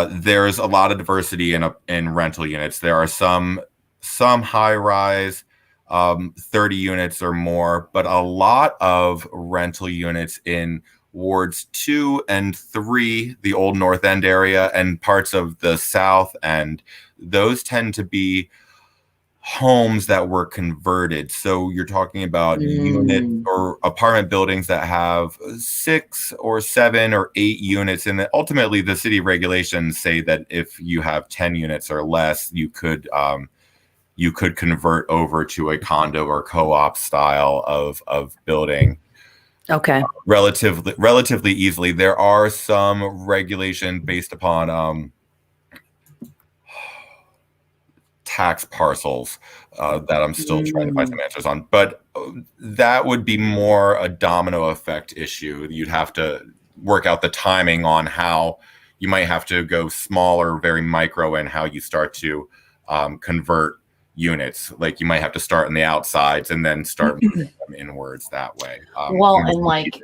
there's a lot of diversity in rental units. There are some high rise, 30 units or more, but a lot of rental units in wards 2 and 3, the old North End area and parts of the South End. Those tend to be homes that were converted. So you're talking about unit or apartment buildings that have 6 or 7 or 8 units. And ultimately the city regulations say that if you have 10 units or less, you could convert over to a condo or co-op style of building. Okay. Relatively easily. There are some regulation based upon tax parcels that I'm still trying to find some answers on, but that would be more a domino effect issue. You'd have to work out the timing on how you might have to go smaller, very micro in how you start to convert units. Like you might have to start on the outsides and then start moving them inwards that way. Well, and like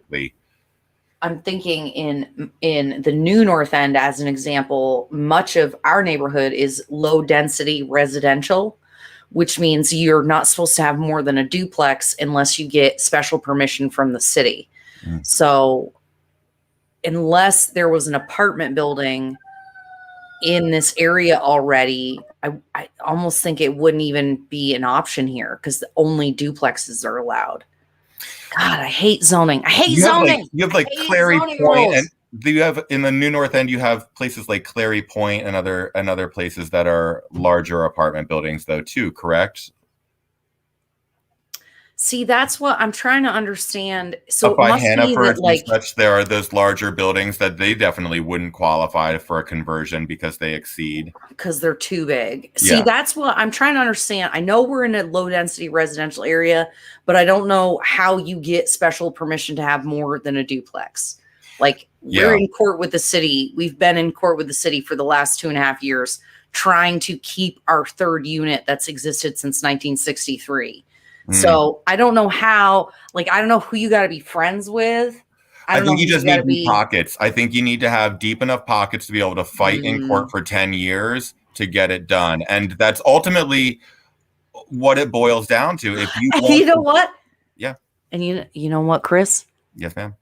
I'm thinking in the new North End, as an example, much of our neighborhood is low density residential, which means you're not supposed to have more than a duplex unless you get special permission from the city. So unless there was an apartment building in this area already, I almost think it wouldn't even be an option here because only duplexes are allowed. God, I hate zoning. I hate zoning. You have like Clary Point, and you have in the new North End, you have places like Clary Point and other places that are larger apartment buildings, though, too. Correct? See, that's what I'm trying to understand. So up by it must Hannaford be that, like, and such, there are those larger buildings that they definitely wouldn't qualify for a conversion because they exceed. Because they're too big. See, that's what I'm trying to understand. I know we're in a low density residential area, but I don't know how you get special permission to have more than a duplex. Like, we're in court with the city. We've been in court with the city for the last 2.5 years, trying to keep our third unit that's existed since 1963. So I don't know how, like, I don't know who you got to be friends with. I think you just need deep pockets. I think you need to have deep enough pockets to be able to fight in court for 10 years to get it done. And that's ultimately what it boils down to. If you want you know what? Yeah. And you know what, Chris? Yes, ma'am.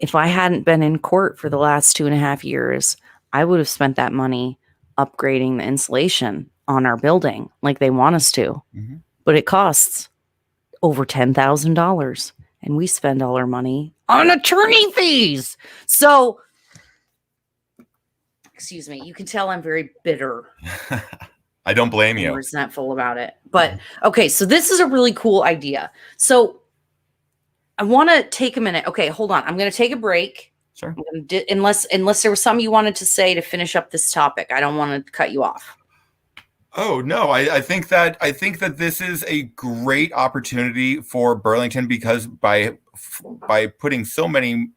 If I hadn't been in court for the last 2.5 years, I would have spent that money upgrading the insulation on our building like they want us to. But it costs over $10,000, and we spend all our money on attorney fees. So, excuse me, you can tell I'm very bitter. I don't blame you. Resentful about it. But okay, so this is a really cool idea. So I want to take a minute. Okay, hold on. I'm going to take a break. Sure. Unless there was something you wanted to say to finish up this topic. I don't want to cut you off. Oh no, I think that this is a great opportunity for Burlington because by putting so many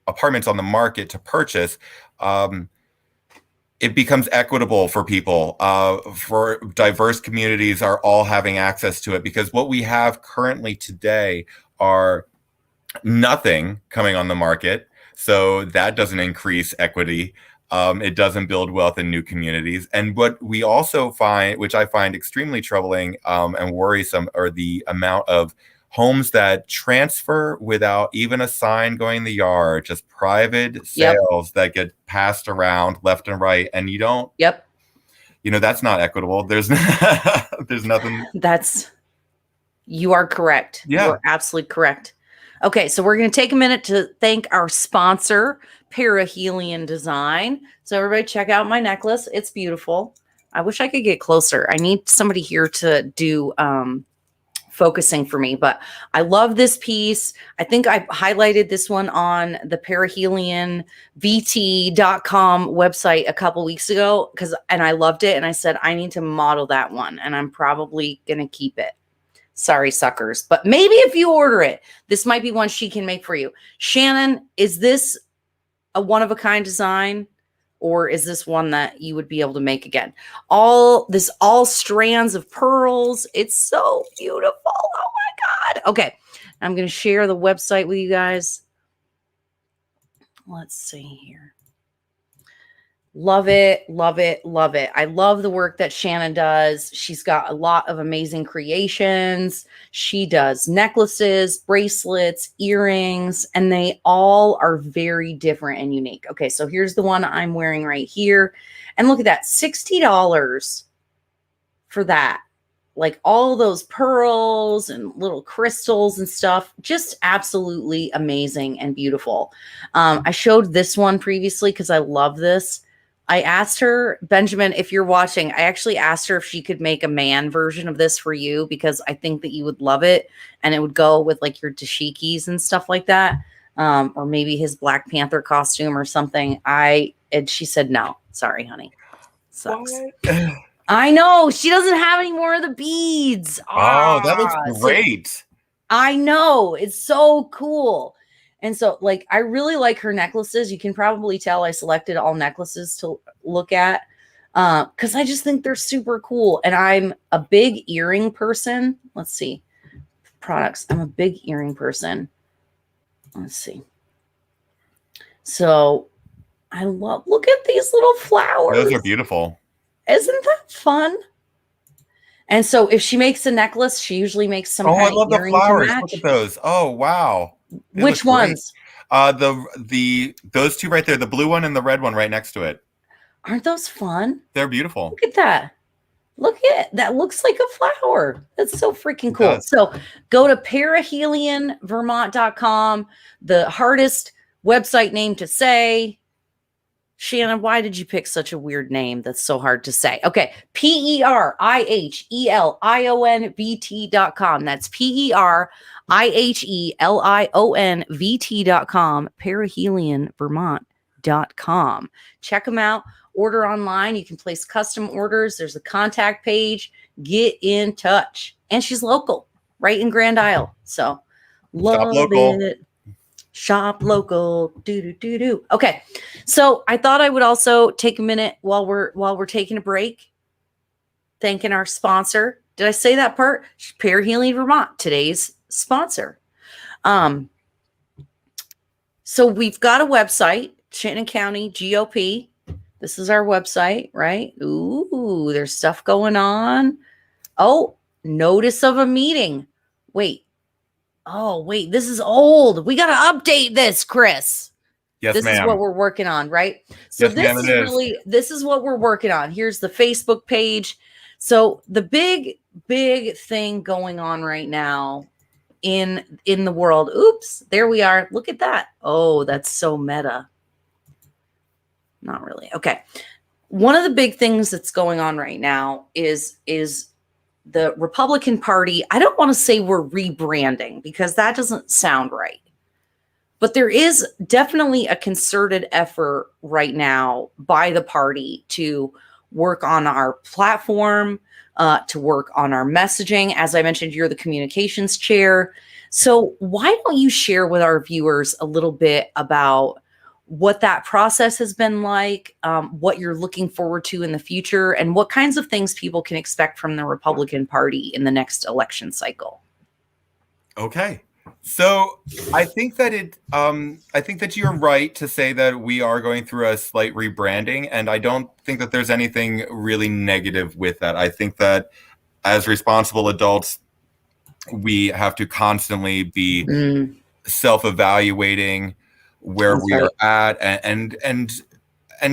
apartments on the market to purchase, it becomes equitable for people. For diverse communities are all having access to it because what we have currently today are nothing coming on the market, so that doesn't increase equity. It doesn't build wealth in new communities. And what we also find, which I find extremely troubling and worrisome, are the amount of homes that transfer without even a sign going in the yard, just private sales that get passed around left and right. And you don't, that's not equitable. There's nothing. You are correct. Yeah. You are absolutely correct. Okay, so we're going to take a minute to thank our sponsor, Perihelion Design. So everybody check out my necklace. It's beautiful. I wish I could get closer. I need somebody here to do focusing for me, but I love this piece. I think I highlighted this one on the perihelionvt.com website a couple weeks ago and I loved it. And I said, I need to model that one and I'm probably going to keep it. Sorry, suckers. But maybe if you order it, this might be one she can make for you. Shannon, is this a one-of-a-kind design? Or is this one that you would be able to make again? All strands of pearls. It's so beautiful. Oh, my God. Okay. I'm going to share the website with you guys. Let's see here. Love it, love it, love it. I love the work that Shannon does. She's got a lot of amazing creations. She does necklaces, bracelets, earrings, and they all are very different and unique. Okay, so here's the one I'm wearing right here. And look at that, $60 for that. Like all those pearls and little crystals and stuff. Just absolutely amazing and beautiful. I showed this one previously because I love this. I asked her, Benjamin, if you're watching, I actually asked her if she could make a man version of this for you because I think that you would love it and it would go with like your dashikis and stuff like that. Or maybe his Black Panther costume or something. And she said, no, sorry, honey. Sucks. I know. She doesn't have any more of the beads. Oh, that looks great. I know. It's so cool. And so like, I really like her necklaces. You can probably tell I selected all necklaces to look at because I just think they're super cool. And I'm a big earring person. Let's see. Products. I'm a big earring person. Let's see. So I love, look at these little flowers. Those are beautiful. Isn't that fun? And so if she makes a necklace, she usually makes some kind I love of the earring to flowers. match. Look at those. Oh, wow. They Which look great. ones? Those two right there, the blue one and the red one right next to it. Aren't those fun? They're beautiful. Look at that. Look at that. Looks like a flower. That's so freaking cool. So go to perihelianvermont.com. The hardest website name to say. Shannon, why did you pick such a weird name that's so hard to say? Okay. perihelion.com. That's perihelion.com. perihelianvermont.com. Check them out. Order online. You can place custom orders. There's a contact page. Get in touch. And she's local, right in Grand Isle. So love it. Shop local. Do. Okay. So I thought I would also take a minute while we're taking a break, thanking our sponsor. Did I say that part? Perihelion Vermont, today's sponsor. So we've got a website, Chittenden County GOP. This is our website, right? Ooh, there's stuff going on. Oh, notice of a meeting. Wait. Oh, wait, this is old. We got to update this, Chris. Yes, this ma'am. is what we're working on, right? So yes, this is what we're working on. Here's the Facebook page. So the big thing going on right now in the world. Oops, there we are. Look at that. Oh, that's so meta. Not really. Okay. One of the big things that's going on right now is the Republican Party. I don't want to say we're rebranding because that doesn't sound right. But there is definitely a concerted effort right now by the party to work on our platform, to work on our messaging. As I mentioned, you're the communications chair. So why don't you share with our viewers a little bit about what that process has been like, what you're looking forward to in the future, and what kinds of things people can expect from the Republican Party in the next election cycle? Okay. So I think that you're right to say that we are going through a slight rebranding, and I don't think that there's anything really negative with that. I think that as responsible adults, we have to constantly be self-evaluating where we are at and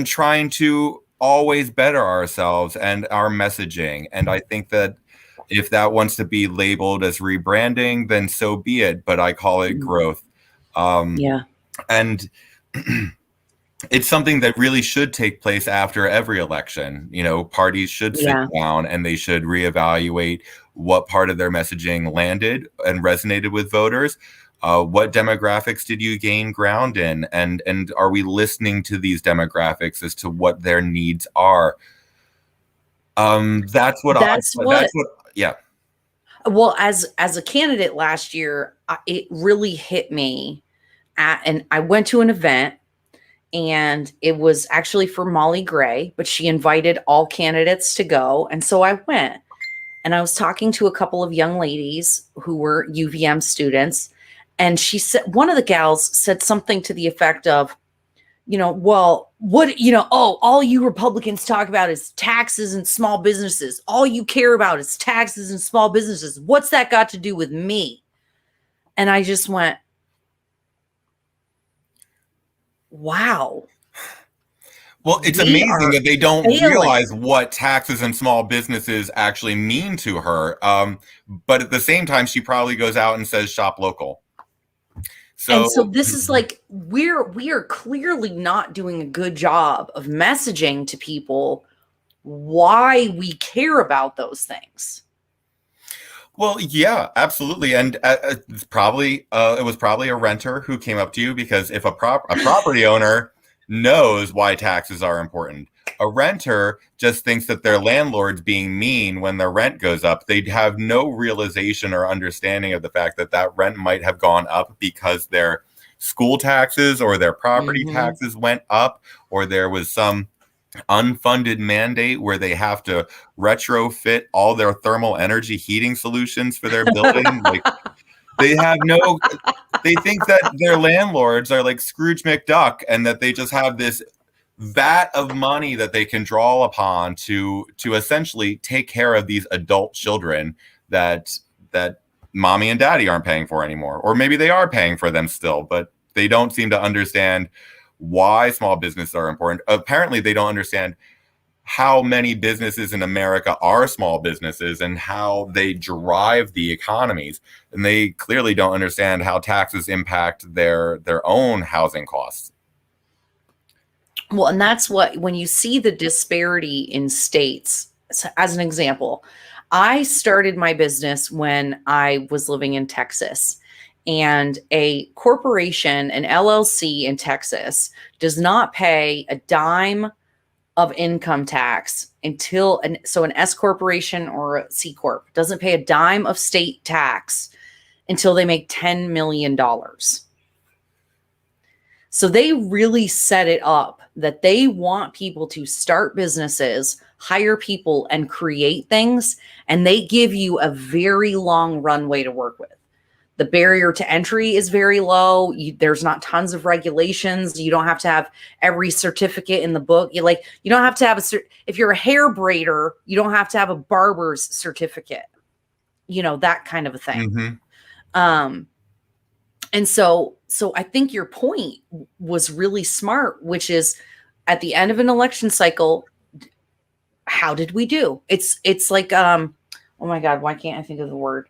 trying to always better ourselves and our messaging. And I think that if that wants to be labeled as rebranding, then so be it. But I call it growth. And it's something that really should take place after every election. You know, parties should sit down and they should reevaluate what part of their messaging landed and resonated with voters. What demographics did you gain ground in? And are we listening to these demographics as to what their needs are? Yeah. Well, as a candidate last year, it really hit me and I went to an event and it was actually for Molly Gray, but she invited all candidates to go. And so I went and I was talking to a couple of young ladies who were UVM students. And she said, one of the gals said something to the effect of, well, all you Republicans talk about is taxes and small businesses. All you care about is taxes and small businesses. What's that got to do with me? And I just went, wow. Well, it's amazing that they don't realize what taxes and small businesses actually mean to her. But at the same time, she probably goes out and says shop local. So this is like, we are clearly not doing a good job of messaging to people why we care about those things. Well, yeah, absolutely. And it was probably a renter who came up to you, because if a property owner knows why taxes are important, a renter just thinks that their landlord's being mean when their rent goes up. They'd have no realization or understanding of the fact that that rent might have gone up because their school taxes or their property Mm-hmm. taxes went up, or there was some unfunded mandate where they have to retrofit all their thermal energy heating solutions for their building. Like, they have no, they think that their landlords are like Scrooge McDuck, and that they just have this vat of money that they can draw upon to essentially take care of these adult children that mommy and daddy aren't paying for anymore. Or maybe they are paying for them still, but they don't seem to understand why small businesses are important. Apparently, they don't understand how many businesses in America are small businesses and how they drive the economies. And they clearly don't understand how taxes impact their own housing costs. Well, and that's what, when you see the disparity in states, so as an example, I started my business when I was living in Texas, and a corporation, an LLC in Texas, does not pay a dime of income tax until, so an S corporation or a C corp doesn't pay a dime of state tax until they make $10 million. So they really set it up that they want people to start businesses, hire people, and create things, and they give you a very long runway to work with. The barrier to entry is very low. There's not tons of regulations. You don't have to have every certificate in the book. You don't have to have if you're a hair braider, you don't have to have a barber's certificate, that kind of a thing. Mm-hmm. And so I think your point was really smart, which is, at the end of an election cycle, how did we do? It's like, oh my God, why can't I think of the word?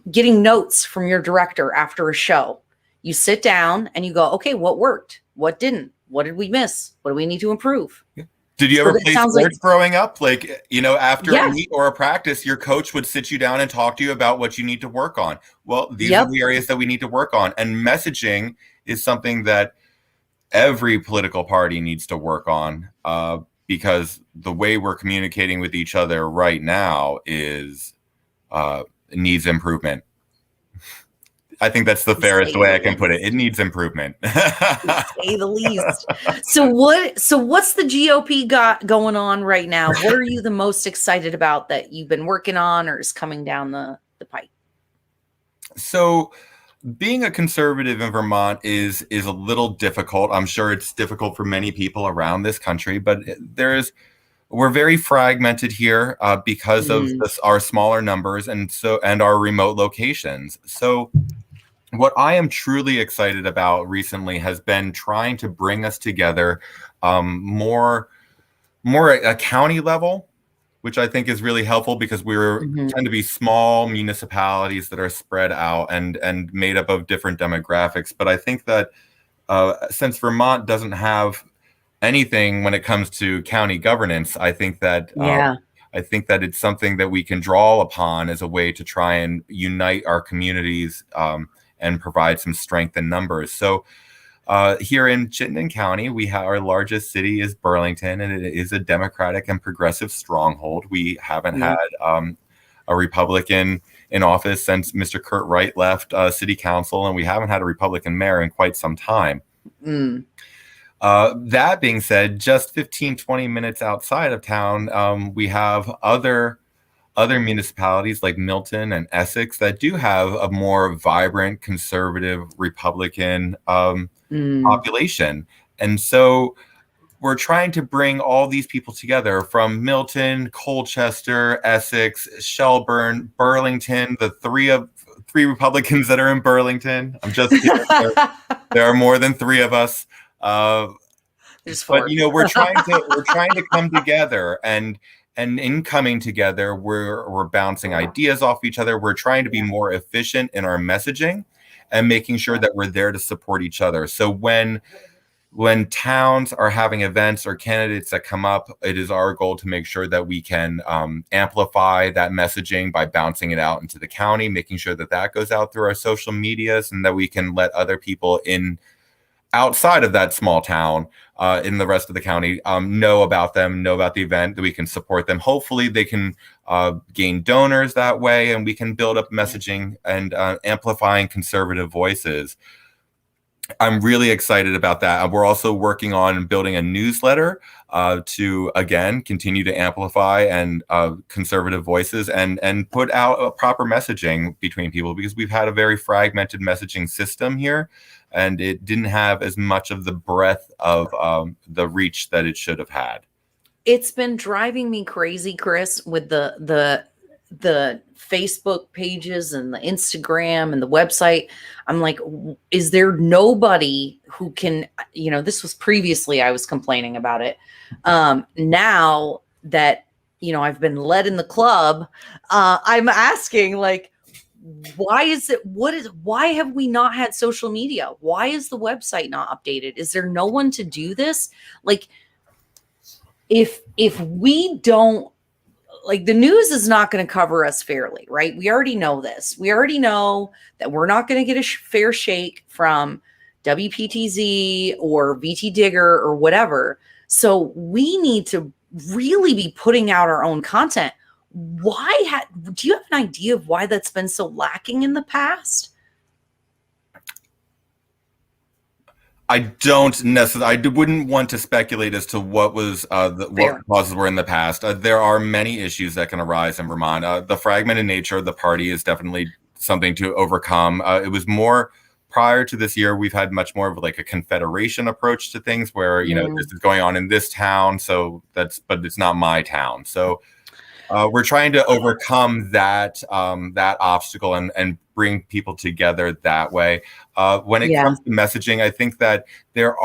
Getting notes from your director after a show. You sit down and you go, okay, what worked? What didn't? What did we miss? What do we need to improve? Yeah. Did you ever play sports growing up? Like, after a meet or a practice, your coach would sit you down and talk to you about what you need to work on. Well, these are the areas that we need to work on. And messaging is something that every political party needs to work on, because the way we're communicating with each other right now needs improvement. I think that's the fairest way I can put it. It needs improvement. To say the least. So what's the GOP got going on right now? What are you the most excited about that you've been working on or is coming down the pipe? So being a conservative in Vermont is a little difficult. I'm sure it's difficult for many people around this country, but we're very fragmented here because of our smaller numbers and our remote locations. So what I am truly excited about recently has been trying to bring us together more at a county level, which I think is really helpful, because we tend to be small municipalities that are spread out and made up of different demographics. But I think that since Vermont doesn't have anything when it comes to county governance, I think that it's something that we can draw upon as a way to try and unite our communities and provide some strength in numbers. So here in Chittenden County, we have our largest city is Burlington, and it is a Democratic and progressive stronghold. We haven't had a Republican in office since Mr. Kurt Wright left city council, and we haven't had a Republican mayor in quite some time. That being said, just 15-20 minutes outside of town, we have other municipalities like Milton and Essex that do have a more vibrant, conservative, Republican population. And so we're trying to bring all these people together from Milton, Colchester, Essex, Shelburne, Burlington, the three Republicans that are in Burlington. I'm just kidding. There are more than three of us. But we're trying to come together, and in coming together, we're bouncing ideas off each other. We're trying to be more efficient in our messaging and making sure that we're there to support each other. So when towns are having events or candidates that come up, it is our goal to make sure that we can amplify that messaging by bouncing it out into the county, making sure that goes out through our social medias, and that we can let other people in outside of that small town in the rest of the county know about them, know about the event, that we can support them. Hopefully they can gain donors that way, and we can build up messaging and amplifying conservative voices. I'm really excited about that. We're also working on building a newsletter to, again, continue to amplify and conservative voices and put out a proper messaging between people, because we've had a very fragmented messaging system here, and it didn't have as much of the breadth of the reach that it should have had. It's been driving me crazy, Chris, with the Facebook pages and the Instagram and the website. I'm like, is there nobody who can, this was previously I was complaining about it. Now that, I've been led in the club, I'm asking, like, why have we not had social media? Why is the website not updated? Is there no one to do this? Like, if we don't, like, the news is not going to cover us fairly, right? We already know this. We already know that we're not going to get a fair shake from WPTZ or VT Digger or whatever. So we need to really be putting out our own content. Do you have an idea of why that's been so lacking in the past? I don't necessarily. I wouldn't want to speculate as to what was what causes were in the past. There are many issues that can arise in Vermont. The fragmented nature of the party is definitely something to overcome. It was more prior to this year. We've had much more of like a confederation approach to things, where this is going on in this town, but it's not my town. So we're trying to overcome that obstacle and bring people together that way. When it comes to messaging, I think that there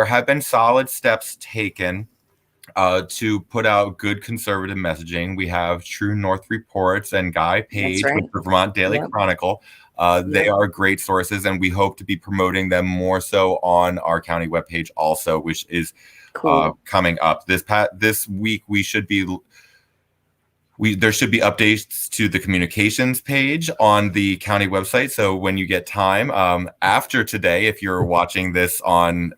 have been solid steps taken to put out good conservative messaging. We have True North Reports and Guy Page with the Vermont Daily Chronicle. They are great sources, and we hope to be promoting them more so on our county webpage also, which is coming up. This week there should be updates to the communications page on the county website. So when you get time after today, if you're watching this on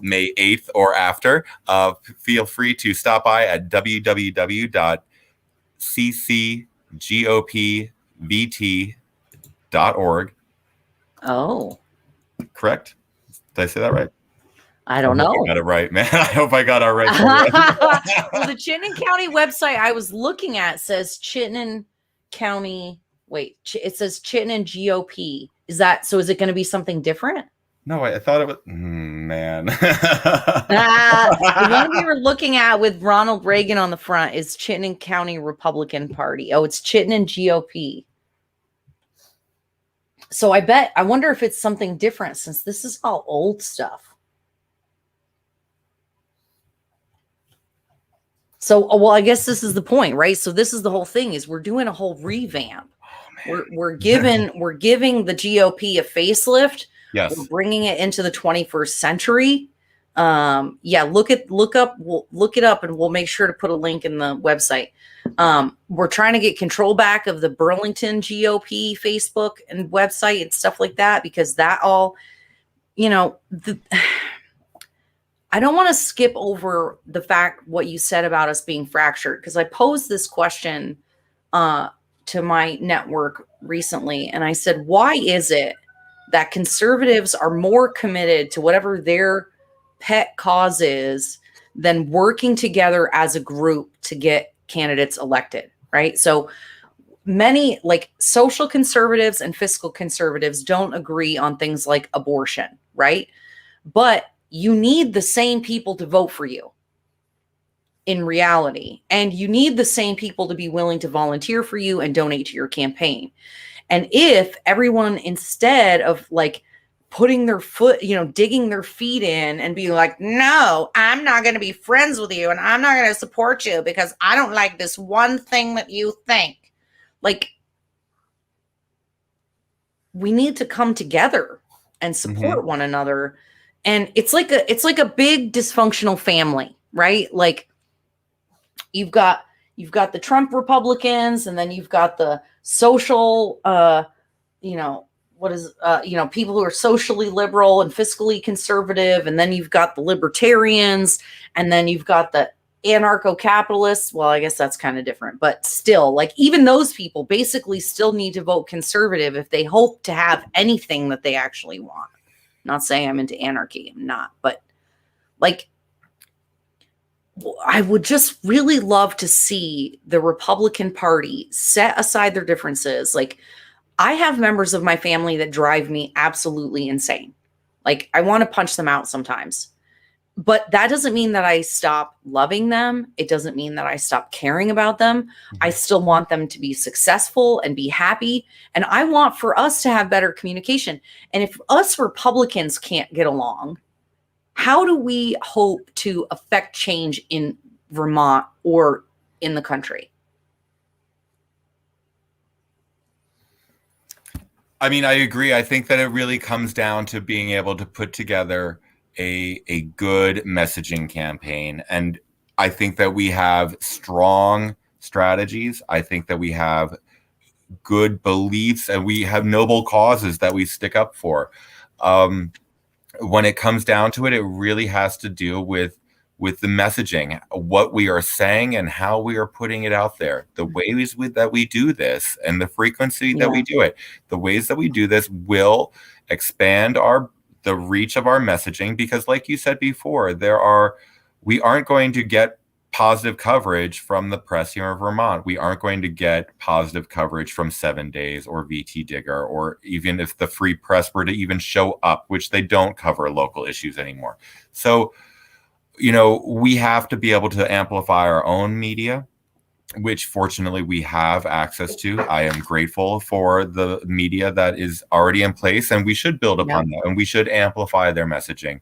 May 8th or after, feel free to stop by at www.ccgopvt.org. Oh. Correct? Did I say that right? I don't know. I got it right, man. I hope I got it right. Well, the Chittenden County website I was looking at says Chittenden County. Wait, it says Chittenden GOP. Is it going to be something different? No, I thought it was. Man. The one we were looking at with Ronald Reagan on the front is Chittenden County Republican Party. Oh, it's Chittenden GOP. So I wonder if it's something different, since this is all old stuff. So, well, I guess this is the point, right? So this is the whole thing, is we're doing a whole revamp. We're giving the GOP a facelift. Yes. We're bringing it into the 21st century. Look it up, and we'll make sure to put a link in the website. We're trying to get control back of the Burlington GOP Facebook and website and stuff like that, because that all, I don't want to skip over the fact what you said about us being fractured, because I posed this question to my network recently, and I said, why is it that conservatives are more committed to whatever their pet cause is than working together as a group to get candidates elected, right? So many, like, social conservatives and fiscal conservatives don't agree on things like abortion, right? But you need the same people to vote for you in reality. And you need the same people to be willing to volunteer for you and donate to your campaign. And if everyone, instead of like putting their foot, digging their feet in and being like, no, I'm not going to be friends with you, and I'm not going to support you because I don't like this one thing that you think. Like, we need to come together and support one another. And it's like a big dysfunctional family, right? Like, you've got the Trump Republicans, and then you've got the social, people who are socially liberal and fiscally conservative. And then you've got the libertarians, and then you've got the anarcho-capitalists. Well, I guess that's kind of different, but still, like, even those people basically still need to vote conservative if they hope to have anything that they actually want. Not saying I'm into anarchy. I'm not. But like, I would just really love to see the Republican Party set aside their differences. Like, I have members of my family that drive me absolutely insane. Like, I want to punch them out sometimes. But that doesn't mean that I stop loving them. It doesn't mean that I stop caring about them. Mm-hmm. I still want them to be successful and be happy. And I want for us to have better communication. And if us Republicans can't get along, how do we hope to affect change in Vermont or in the country? I mean, I agree. I think that it really comes down to being able to put together a good messaging campaign. And I think that we have strong strategies. I think that we have good beliefs and we have noble causes that we stick up for. When it comes down to it, it really has to do with the messaging, what we are saying and how we are putting it out there, the ways that we do this and the frequency that we do it. The ways that we do this will expand the reach of our messaging, because like you said before, we aren't going to get positive coverage from the press here in Vermont. We aren't going to get positive coverage from 7 Days or VT Digger, or even if the Free Press were to even show up, which they don't cover local issues anymore. So, we have to be able to amplify our own media, which fortunately we have access to. I am grateful for the media that is already in place, and we should build upon that, and we should amplify their messaging.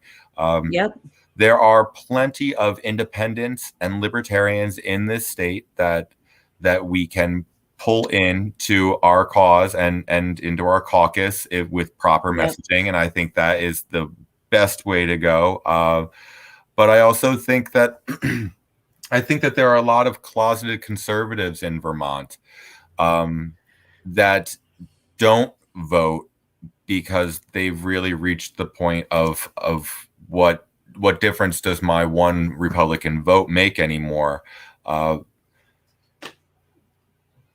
There are plenty of independents and libertarians in this state that we can pull into our cause and into our caucus with proper messaging, and I think that is the best way to go. But I also think that there are a lot of closeted conservatives in Vermont that don't vote because they've really reached the point of what difference does my one Republican vote make anymore. But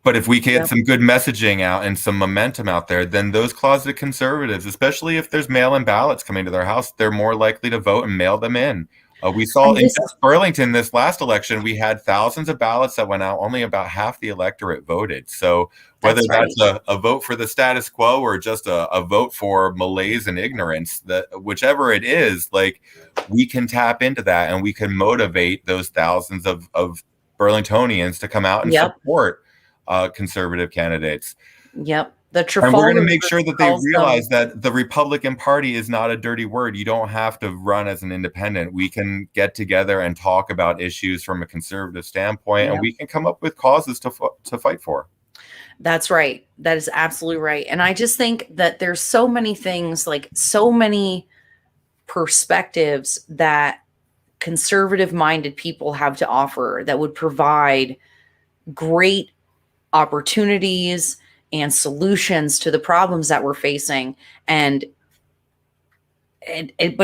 if we get some good messaging out and some momentum out there, then those closeted conservatives, especially if there's mail-in ballots coming to their house, they're more likely to vote and mail them in. We saw in Burlington this last election, we had thousands of ballots that went out. Only about half the electorate voted. So whether that's a vote for the status quo or just a vote for malaise and ignorance, that whichever it is, like, we can tap into that and we can motivate those thousands of Burlingtonians to come out and support conservative candidates. And we're going to make sure that they realize that the Republican Party is not a dirty word. You don't have to run as an independent. We can get together and talk about issues from a conservative standpoint, and we can come up with causes to fight for. That's right. That is absolutely right. And I just think that there's so many things, like so many perspectives that conservative-minded people have to offer that would provide great opportunities and solutions to the problems that we're facing. But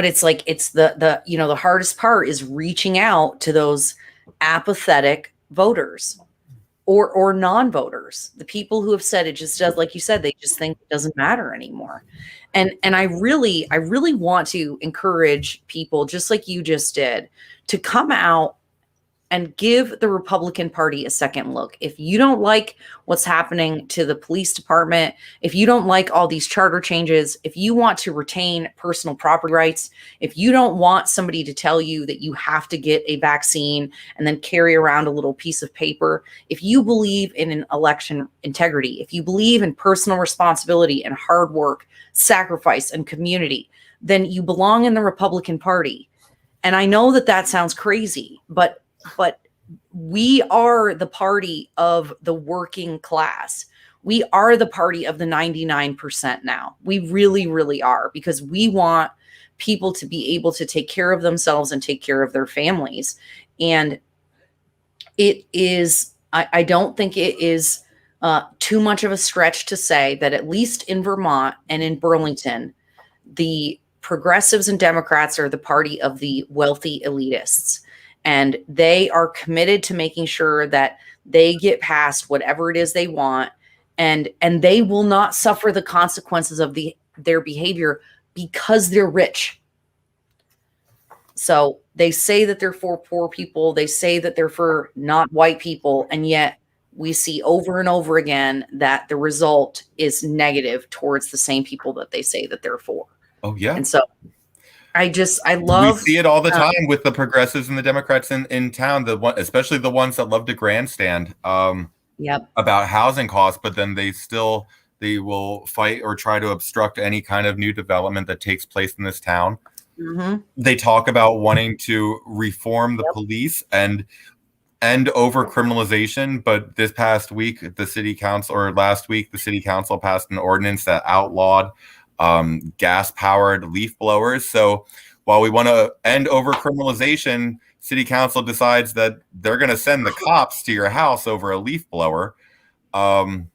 it's like, it's the hardest part is reaching out to those apathetic voters or non-voters, the people who have said it just does, like you said, they just think it doesn't matter anymore. And I really want to encourage people, just like you just did, to come out and give the Republican Party a second look. If you don't like what's happening to the police department, if you don't like all these charter changes, if you want to retain personal property rights, if you don't want somebody to tell you that you have to get a vaccine and then carry around a little piece of paper, if you believe in an election integrity, if you believe in personal responsibility and hard work, sacrifice, and community, then you belong in the Republican Party. And I know that sounds crazy, but we are the party of the working class. We are the party of the 99% now. We really, really are, because we want people to be able to take care of themselves and take care of their families. And it is, I don't think it is too much of a stretch to say that at least in Vermont and in Burlington, the progressives and Democrats are the party of the wealthy elitists. And they are committed to making sure that they get past whatever it is they want, and they will not suffer the consequences of their behavior because they're rich. So they say that they're for poor people. They say that they're for not white people. And yet we see over and over again that the result is negative towards the same people that they say that they're for. Oh, yeah. And so I love. We see it all the time with the progressives and the Democrats in town, especially the ones that love to grandstand about housing costs, but then they will fight or try to obstruct any kind of new development that takes place in this town. Mm-hmm. They talk about wanting to reform the police and over criminalization, but this past week, last week, the city council passed an ordinance that outlawed gas-powered leaf blowers. So while we want to end over criminalization, city council decides that they're going to send the cops to your house over a leaf blower. I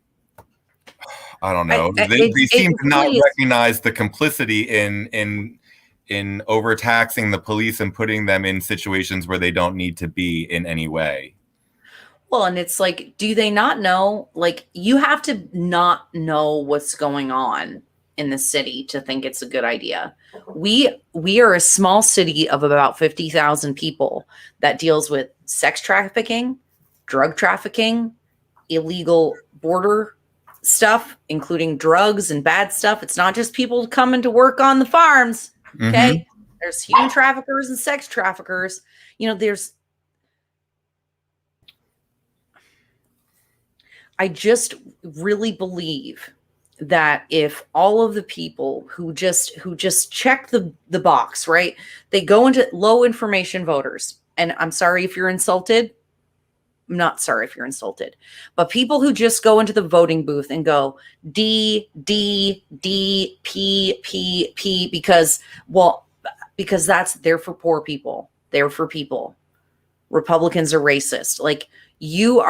don't know. They seem to not recognize the complicity in overtaxing the police and putting them in situations where they don't need to be in any way. Well, and it's like, do they not know? Like, you have to not know what's going on in the city to think it's a good idea. We are a small city of about 50,000 people that deals with sex trafficking, drug trafficking, illegal border stuff, including drugs and bad stuff. It's not just people coming to work on the farms. Okay. Mm-hmm. There's human traffickers and sex traffickers. I just really believe that if all of the people who just check the box, right? They go into low information voters. And I'm sorry if you're insulted. I'm not sorry if you're insulted, but people who just go into the voting booth and go D, D, D, P, P, P, because that's there for poor people. They're for people. Republicans are racist. Like, you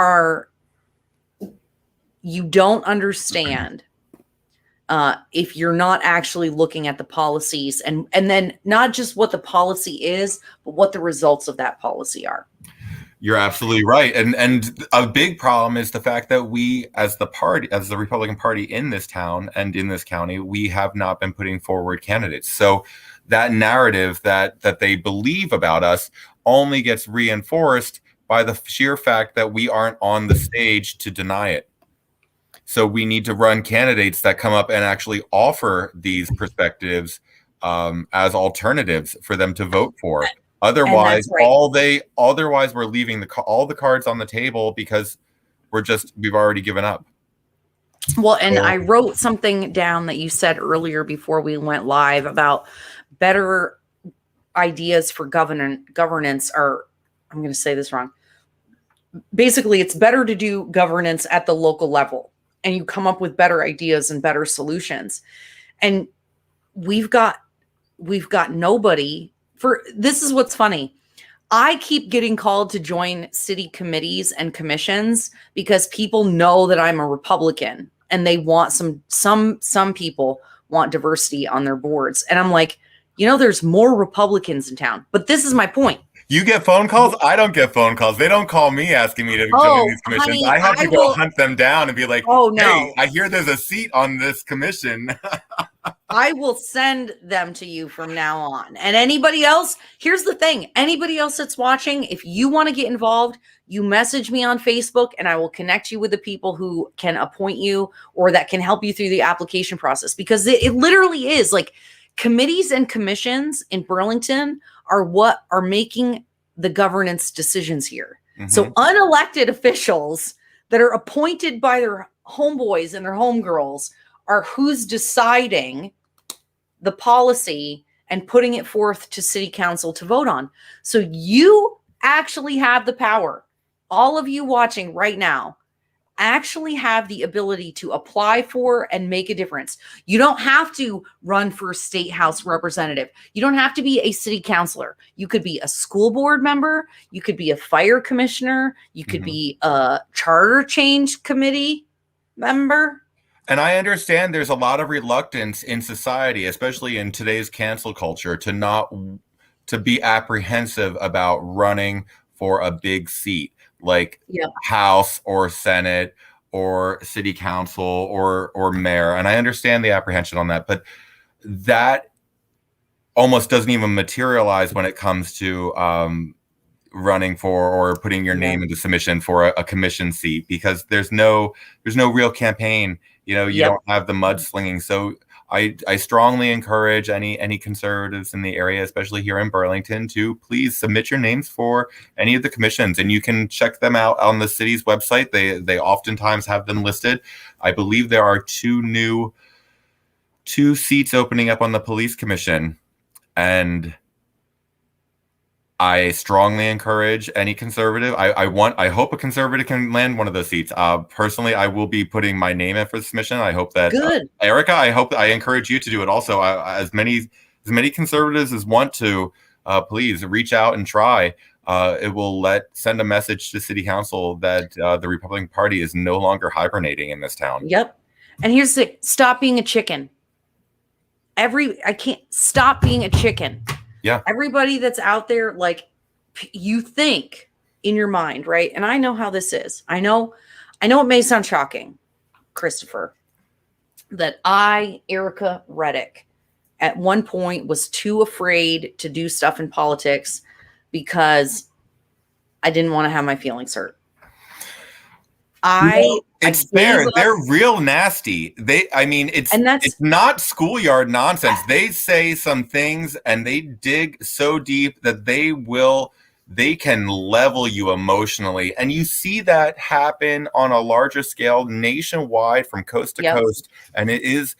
don't understand if you're not actually looking at the policies and then not just what the policy is, but what the results of that policy are. You're absolutely right. And a big problem is the fact that we, as the Republican Party in this town and in this county, we have not been putting forward candidates. So that narrative that they believe about us only gets reinforced by the sheer fact that we aren't on the stage to deny it. So we need to run candidates that come up and actually offer these perspectives as alternatives for them to vote for. Otherwise, right. Otherwise we're leaving all the cards on the table because we've already given up. Well, and I wrote something down that you said earlier before we went live about better ideas for governance, or I'm going to say this wrong. Basically, it's better to do governance at the local level, and you come up with better ideas and better solutions. And we've got nobody. This is what's funny. I keep getting called to join city committees and commissions because people know that I'm a Republican and they want some people want diversity on their boards. And I'm like, there's more Republicans in town. But this is my point. You get phone calls? I don't get phone calls. They don't call me asking me to join these commissions. Honey, I have to go hunt them down and be like, hey, I hear there's a seat on this commission. I will send them to you from now on. And anybody else, here's the thing. Anybody else that's watching, if you want to get involved, you message me on Facebook and I will connect you with the people who can appoint you or that can help you through the application process. Because it literally is like committees and commissions in Burlington are what are making the governance decisions here. Mm-hmm. So unelected officials that are appointed by their homeboys and their homegirls are who's deciding the policy and putting it forth to city council to vote on. So you actually have the power. All of you watching right now actually have the ability to apply for and make a difference. You don't have to run for state house representative. You don't have to be a city councilor. You could be a school board member. You could be a fire commissioner. You could be a charter change committee member. And I understand there's a lot of reluctance in society, especially in today's cancel culture, to be apprehensive about running for a big seat like House or Senate or city council or mayor. And I understand the apprehension on that, but that almost doesn't even materialize when it comes to running for or putting your name into submission for a commission seat, because there's no real campaign. You know, you don't have the mudslinging. So I strongly encourage any conservatives in the area, especially here in Burlington, to please submit your names for any of the commissions, and you can check them out on the city's website. They oftentimes have them listed. I believe there are two seats opening up on the police commission, and I strongly encourage any conservative. I hope a conservative can land one of those seats. Personally, I will be putting my name in for submission. I hope that Erica, I encourage you to do it also. As many conservatives as want to, please reach out and try. It will send a message to City Council that the Republican Party is no longer hibernating in this town. Yep. And here's the stop being a chicken. I can't stop being a chicken. Yeah. Everybody that's out there, like, you think in your mind, right? And I know how this is. I know it may sound shocking, Christopher, that Erica Reddick, at one point was too afraid to do stuff in politics because I didn't want to have my feelings hurt. It's fair. They're real nasty. It's not schoolyard nonsense. They say some things and they dig so deep that they can level you emotionally. And you see that happen on a larger scale nationwide from coast to coast. And it is,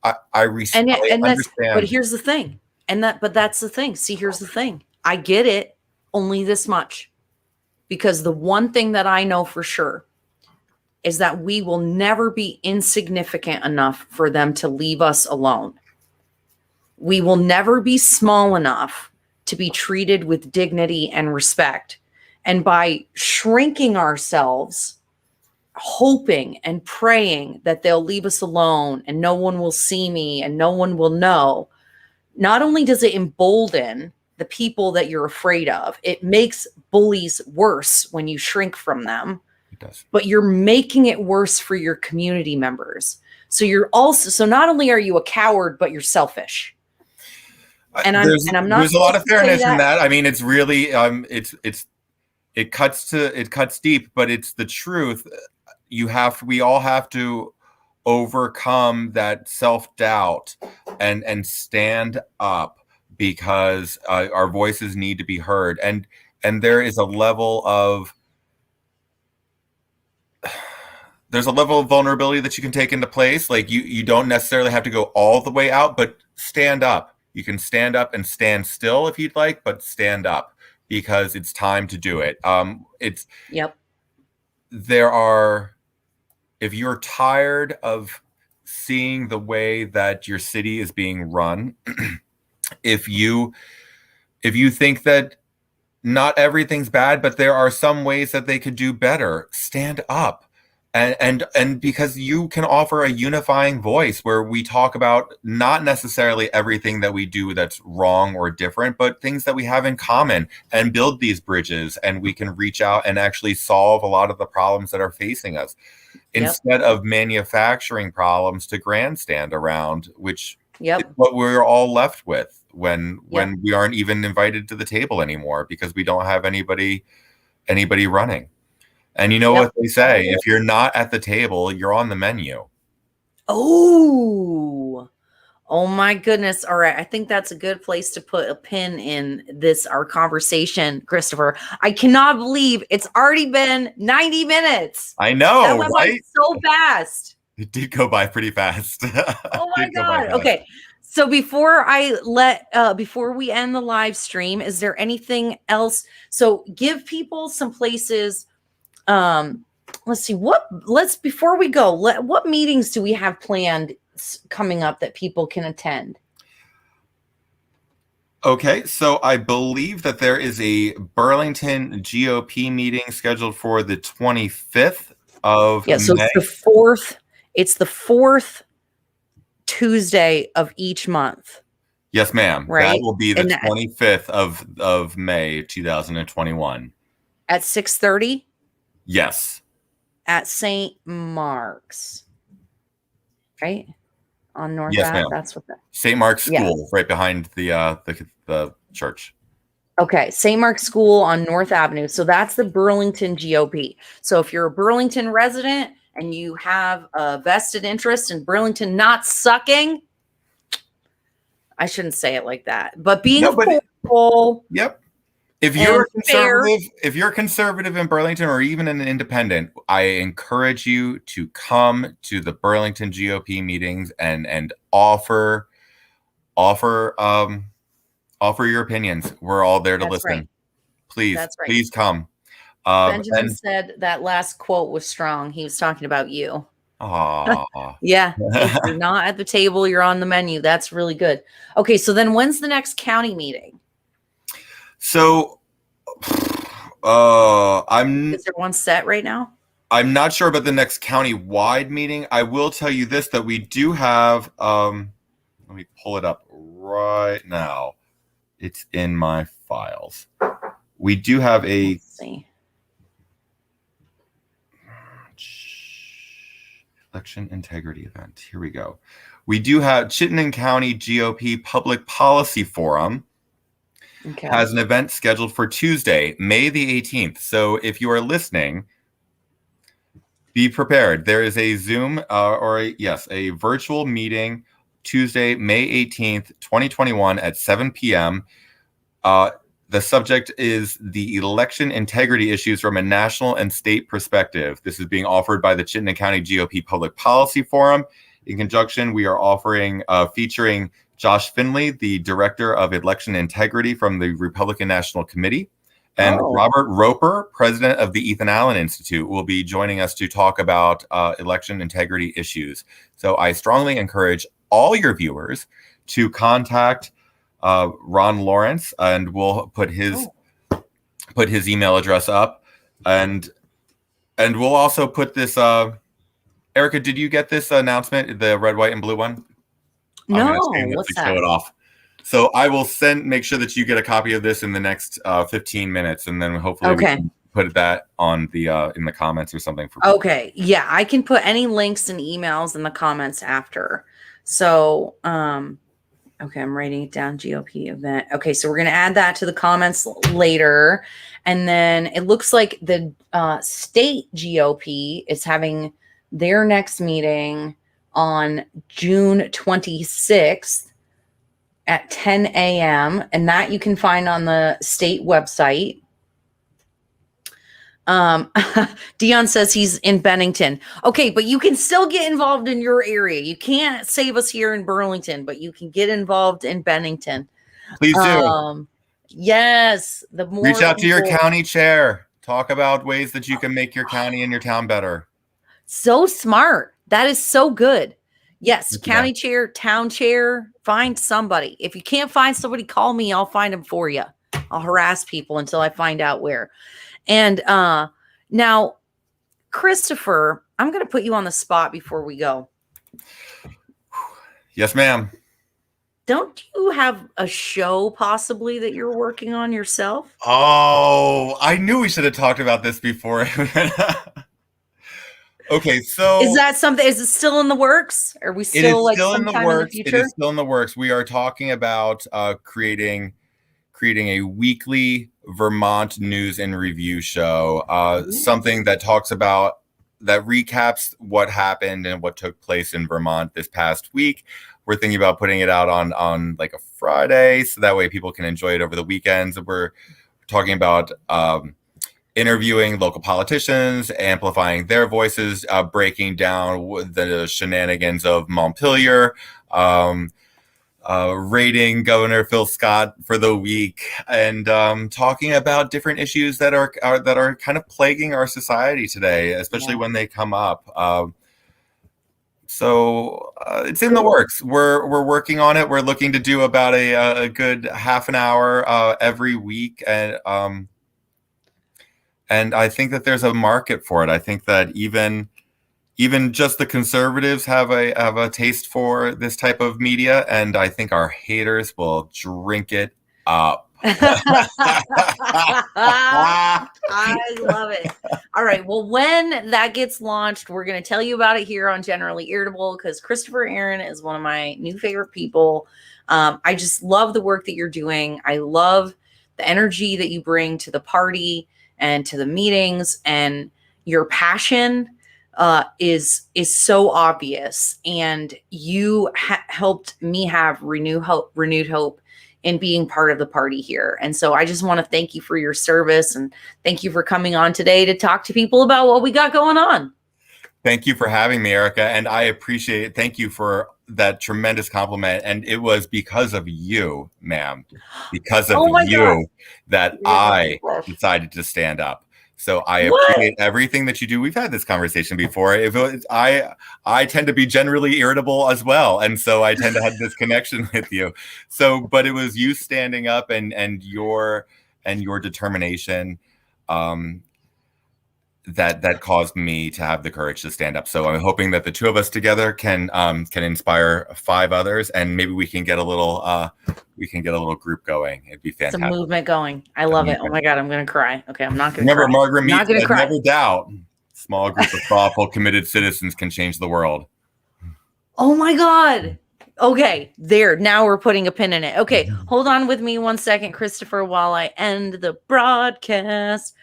I understand. But here's the thing. But that's the thing. See, here's the thing. I get it only this much, because the one thing that I know for sure is that we will never be insignificant enough for them to leave us alone. We will never be small enough to be treated with dignity and respect. And by shrinking ourselves, hoping and praying that they'll leave us alone and no one will see me and no one will know, not only does it embolden the people that you're afraid of, it makes bullies worse when you shrink from them. But you're making it worse for your community members. So not only are you a coward, but you're selfish. And I'm not. There's a lot of fairness in that. I mean, it's really it cuts deep, but it's the truth. We all have to overcome that self-doubt and stand up, because our voices need to be heard. And there is a level of vulnerability that you can take into place. Like you don't necessarily have to go all the way out, but stand up. You can stand up and stand still if you'd like, but stand up, because it's time to do it. If you're tired of seeing the way that your city is being run, if you think that not everything's bad, but there are some ways that they could do better, stand up. And because you can offer a unifying voice where we talk about not necessarily everything that we do that's wrong or different, but things that we have in common, and build these bridges, and we can reach out and actually solve a lot of the problems that are facing us, instead of manufacturing problems to grandstand around, which is what we're all left with when we aren't even invited to the table anymore because we don't have anybody running. And you know what they say, if you're not at the table, you're on the menu. Oh my goodness. All right. I think that's a good place to put a pin in our conversation, Christopher. I cannot believe it's already been 90 minute. I know, that went by so fast. It did go by pretty fast. Oh my God. Okay. So before we end the live stream, is there anything else? So give people some places. Let's see, before we go, what meetings do we have planned coming up that people can attend? Okay, so I believe that there is a Burlington GOP meeting scheduled for the 25th of May. So it's the fourth Tuesday of each month. Yes, ma'am. Right? That will be the 25th of May 2021. At 6:30? Yes. At St. Mark's. Right? on North Yes, Ave? ma'am. That's what that. St. Mark's Yeah. School, right behind the church. Okay, St. Mark's School on North Avenue. So that's the Burlington GOP. So if you're a Burlington resident and you have a vested interest in Burlington not sucking, I shouldn't say it like that, but being affordable. Yep. If you're fair. conservative in Burlington or even an independent, I encourage you to come to the Burlington GOP meetings and offer your opinions. We're all there to listen. Right. Please come. Benjamin said that last quote was strong. He was talking about you. Yeah. If you're not at the table, you're on the menu. That's really good. Okay. So then when's the next county meeting? So, Is there one set right now? I'm not sure about the next county-wide meeting. I will tell you this, that we do have, let me pull it up right now. It's in my files. We do have a election integrity event. Here we go. We do have Chittenden County GOP Public Policy Forum. Has an event scheduled for Tuesday, May the 18th. So if you are listening, be prepared. There is a Zoom a virtual meeting Tuesday, May 18th, 2021 at 7 p.m. The subject is the election integrity issues from a national and state perspective. This is being offered by the Chittenden County GOP Public Policy Forum. In conjunction, we are offering featuring Josh Finley, the Director of Election Integrity from the Republican National Committee, and Robert Roper, President of the Ethan Allen Institute, will be joining us to talk about election integrity issues. So I strongly encourage all your viewers to contact Ron Lawrence, and we'll put his email address up, and we'll also put this. Erica, did you get this announcement, the red, white, and blue one? No, what's that? Show it off. So I will make sure that you get a copy of this in the next 15 minutes, and then hopefully we can put that on the in the comments or something. For okay, yeah, I can put any links and emails in the comments after. So, okay, I'm writing it down. GOP event. Okay, so we're gonna add that to the comments later, and then it looks like the state GOP is having their next meeting on June 26th at 10 a.m. And that you can find on the state website. Dion says he's in Bennington. Okay, but you can still get involved in your area. You can't save us here in Burlington, but you can get involved in Bennington. Please do. Yes. Reach out to your county chair. Talk about ways that you can make your county and your town better. So smart. That is so good. Yes, county chair, town chair, find somebody. If you can't find somebody, call me. I'll find them for you. I'll harass people until I find out where. And now, Christopher, I'm going to put you on the spot before we go. Yes, ma'am. Don't you have a show possibly that you're working on yourself? Oh, I knew we should have talked about this before. Okay, so is that something? Is it still in the works? Are we still like sometime in the future? It is still in the works. We are talking about creating a weekly Vermont news and review show, something that recaps what happened and what took place in Vermont this past week. We're thinking about putting it out on like a Friday, so that way people can enjoy it over the weekends. We're talking about interviewing local politicians, amplifying their voices, breaking down the shenanigans of Montpelier, rating Governor Phil Scott for the week, and talking about different issues that are kind of plaguing our society today, especially when they come up. So it's in the works. We're working on it. We're looking to do about a good half an hour every week, and I think that there's a market for it. I think that even just the conservatives have a taste for this type of media, and I think our haters will drink it up. I love it. All right. Well, when that gets launched, we're going to tell you about it here on Generally Irritable because Christopher Aaron is one of my new favorite people. I just love the work that you're doing. I love the energy that you bring to the party and to the meetings, and your passion is so obvious. And you helped me have renewed hope in being part of the party here. And so I just want to thank you for your service, and thank you for coming on today to talk to people about what we got going on. Thank you for having me, Erica. And I appreciate it. Thank you for that tremendous compliment. And it was because of you, ma'am, because of you that I decided to stand up. So I appreciate everything that you do. We've had this conversation before. I tend to be generally irritable as well. And so I tend to have this connection with you. So, but it was you standing up and your determination that caused me to have the courage to stand up. So I'm hoping that the two of us together can inspire 5 others, and maybe we can get a little group going. It'd be fantastic. Some movement going. I love it. Oh my God, I'm gonna cry. Okay, I'm not gonna Remember, cry. Margaret Mead said, cry. never doubt. Small group of thoughtful, committed citizens can change the world. Oh my God. Okay, there. Now we're putting a pin in it. Okay, hold on with me one second, Christopher, while I end the broadcast.